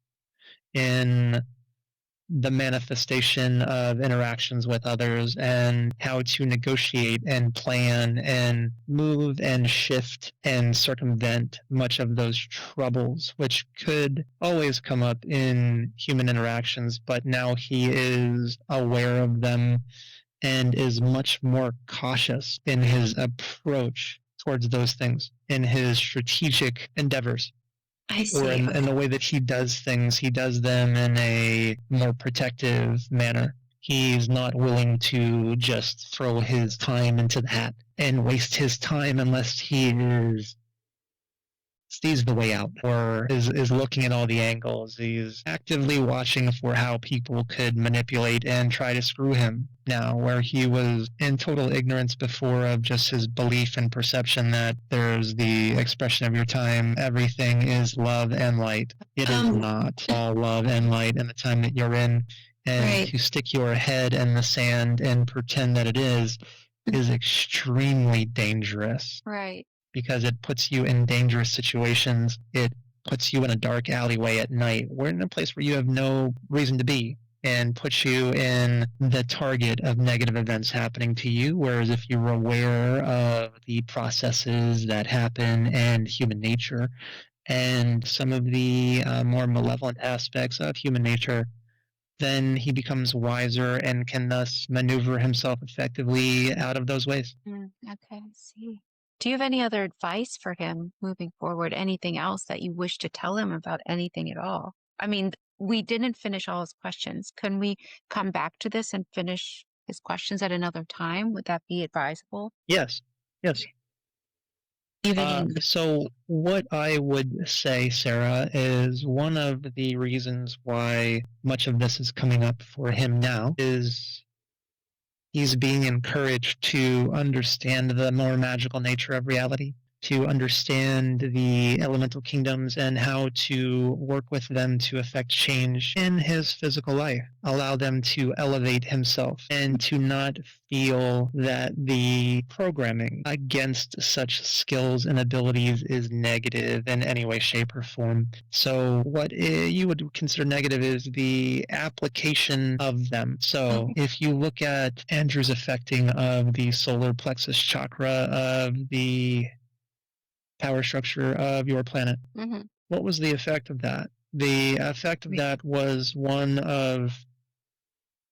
in the manifestation of interactions with others, and how to negotiate and plan and move and shift and circumvent much of those troubles, which could always come up in human interactions, but now he is aware of them and is much more cautious in his approach towards those things, in his strategic endeavors. I see. Or in the way that he does things, he does them in a more protective manner. He's not willing to just throw his time into the hat and waste his time unless he sees the way out or is looking at all the angles. He's actively watching for how people could manipulate and try to screw him now, where he was in total ignorance before of just his belief and perception that there's the expression of your time, everything is love and light. It is not all love and light in the time that you're in. And Right. to stick your head in the sand and pretend that it is extremely dangerous. Right. Because it puts you in dangerous situations. It puts you in a dark alleyway at night. We're in a place where you have no reason to be and puts you in the target of negative events happening to you. Whereas if you're aware of the processes that happen and human nature and some of the more malevolent aspects of human nature, then he becomes wiser and can thus maneuver himself effectively out of those ways. Okay, I see. Do you have any other advice for him moving forward? Anything else that you wish to tell him about anything at all? I mean, we didn't finish all his questions. Can we come back to this and finish his questions at another time? Would that be advisable? Yes. So what I would say, Sarah, is one of the reasons why much of this is coming up for him now is He's being encouraged to understand the more magical nature of reality, to understand the elemental kingdoms and how to work with them to affect change in his physical life, allow them to elevate himself, and to not feel that the programming against such skills and abilities is negative in any way, shape, or form. So what you would consider negative is the application of them. So if you look at Andrew's affecting of the solar plexus chakra of the power structure of your planet. Mm-hmm. What was the effect of that? The effect of that was one of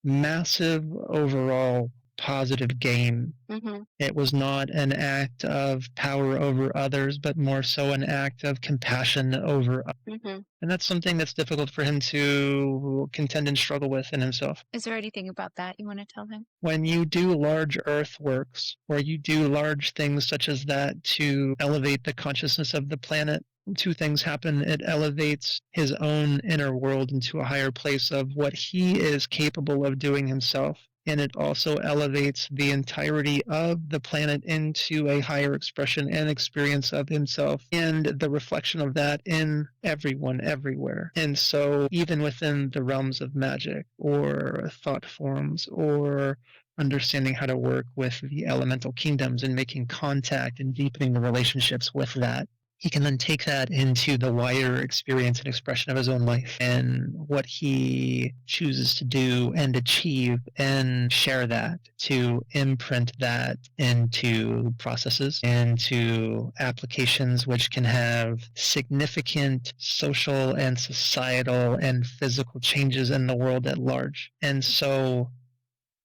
massive overall positive gain. Mm-hmm. It was not an act of power over others, but more so an act of compassion over others. Mm-hmm. And that's something that's difficult for him to contend and struggle with in himself. Is there anything about that you want to tell him? When you do large earthworks, or you do large things such as that to elevate the consciousness of the planet, two things happen. It elevates his own inner world into a higher place of what he is capable of doing himself. And it also elevates the entirety of the planet into a higher expression and experience of himself, and the reflection of that in everyone, everywhere. And so even within the realms of magic or thought forms or understanding how to work with the elemental kingdoms and making contact and deepening the relationships with that, he can then take that into the wider experience and expression of his own life and what he chooses to do and achieve, and share that, to imprint that into processes, into applications which can have significant social and societal and physical changes in the world at large. And so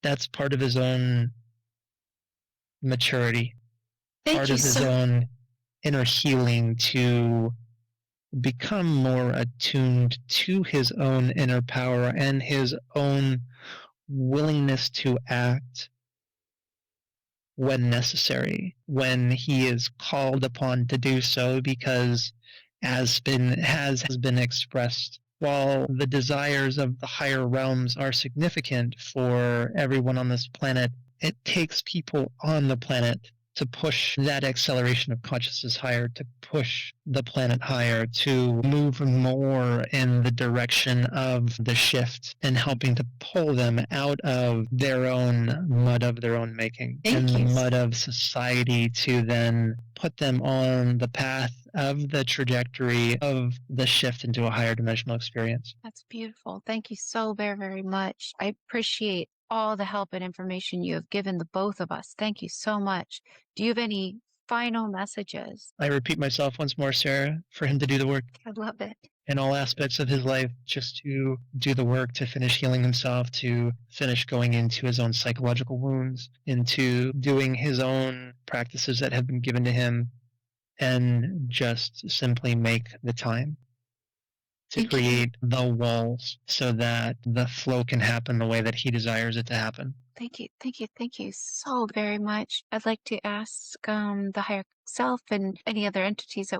that's part of his own maturity, part of his own inner healing, to become more attuned to his own inner power and his own willingness to act when necessary, when he is called upon to do so, because has been expressed, while the desires of the higher realms are significant for everyone on this planet, it takes people on the planet to push that acceleration of consciousness higher, to push the planet higher, to move more in the direction of the shift, and helping to pull them out of their own mud of their own making, and the mud of society, to then put them on the path of the trajectory of the shift into a higher dimensional experience. That's beautiful. Thank you so very, very much. I appreciate all the help and information you have given the both of us. Thank you so much. Do you have any final messages? I repeat myself once more, Sarah, for him to do the work. I love it. In all aspects of his life, just to do the work, to finish healing himself, to finish going into his own psychological wounds, into doing his own practices that have been given to him, and just simply make the time to create the walls so that the flow can happen the way that he desires it to happen. Thank you. Thank you. Thank you so very much. I'd like to ask the higher self and any other entities that we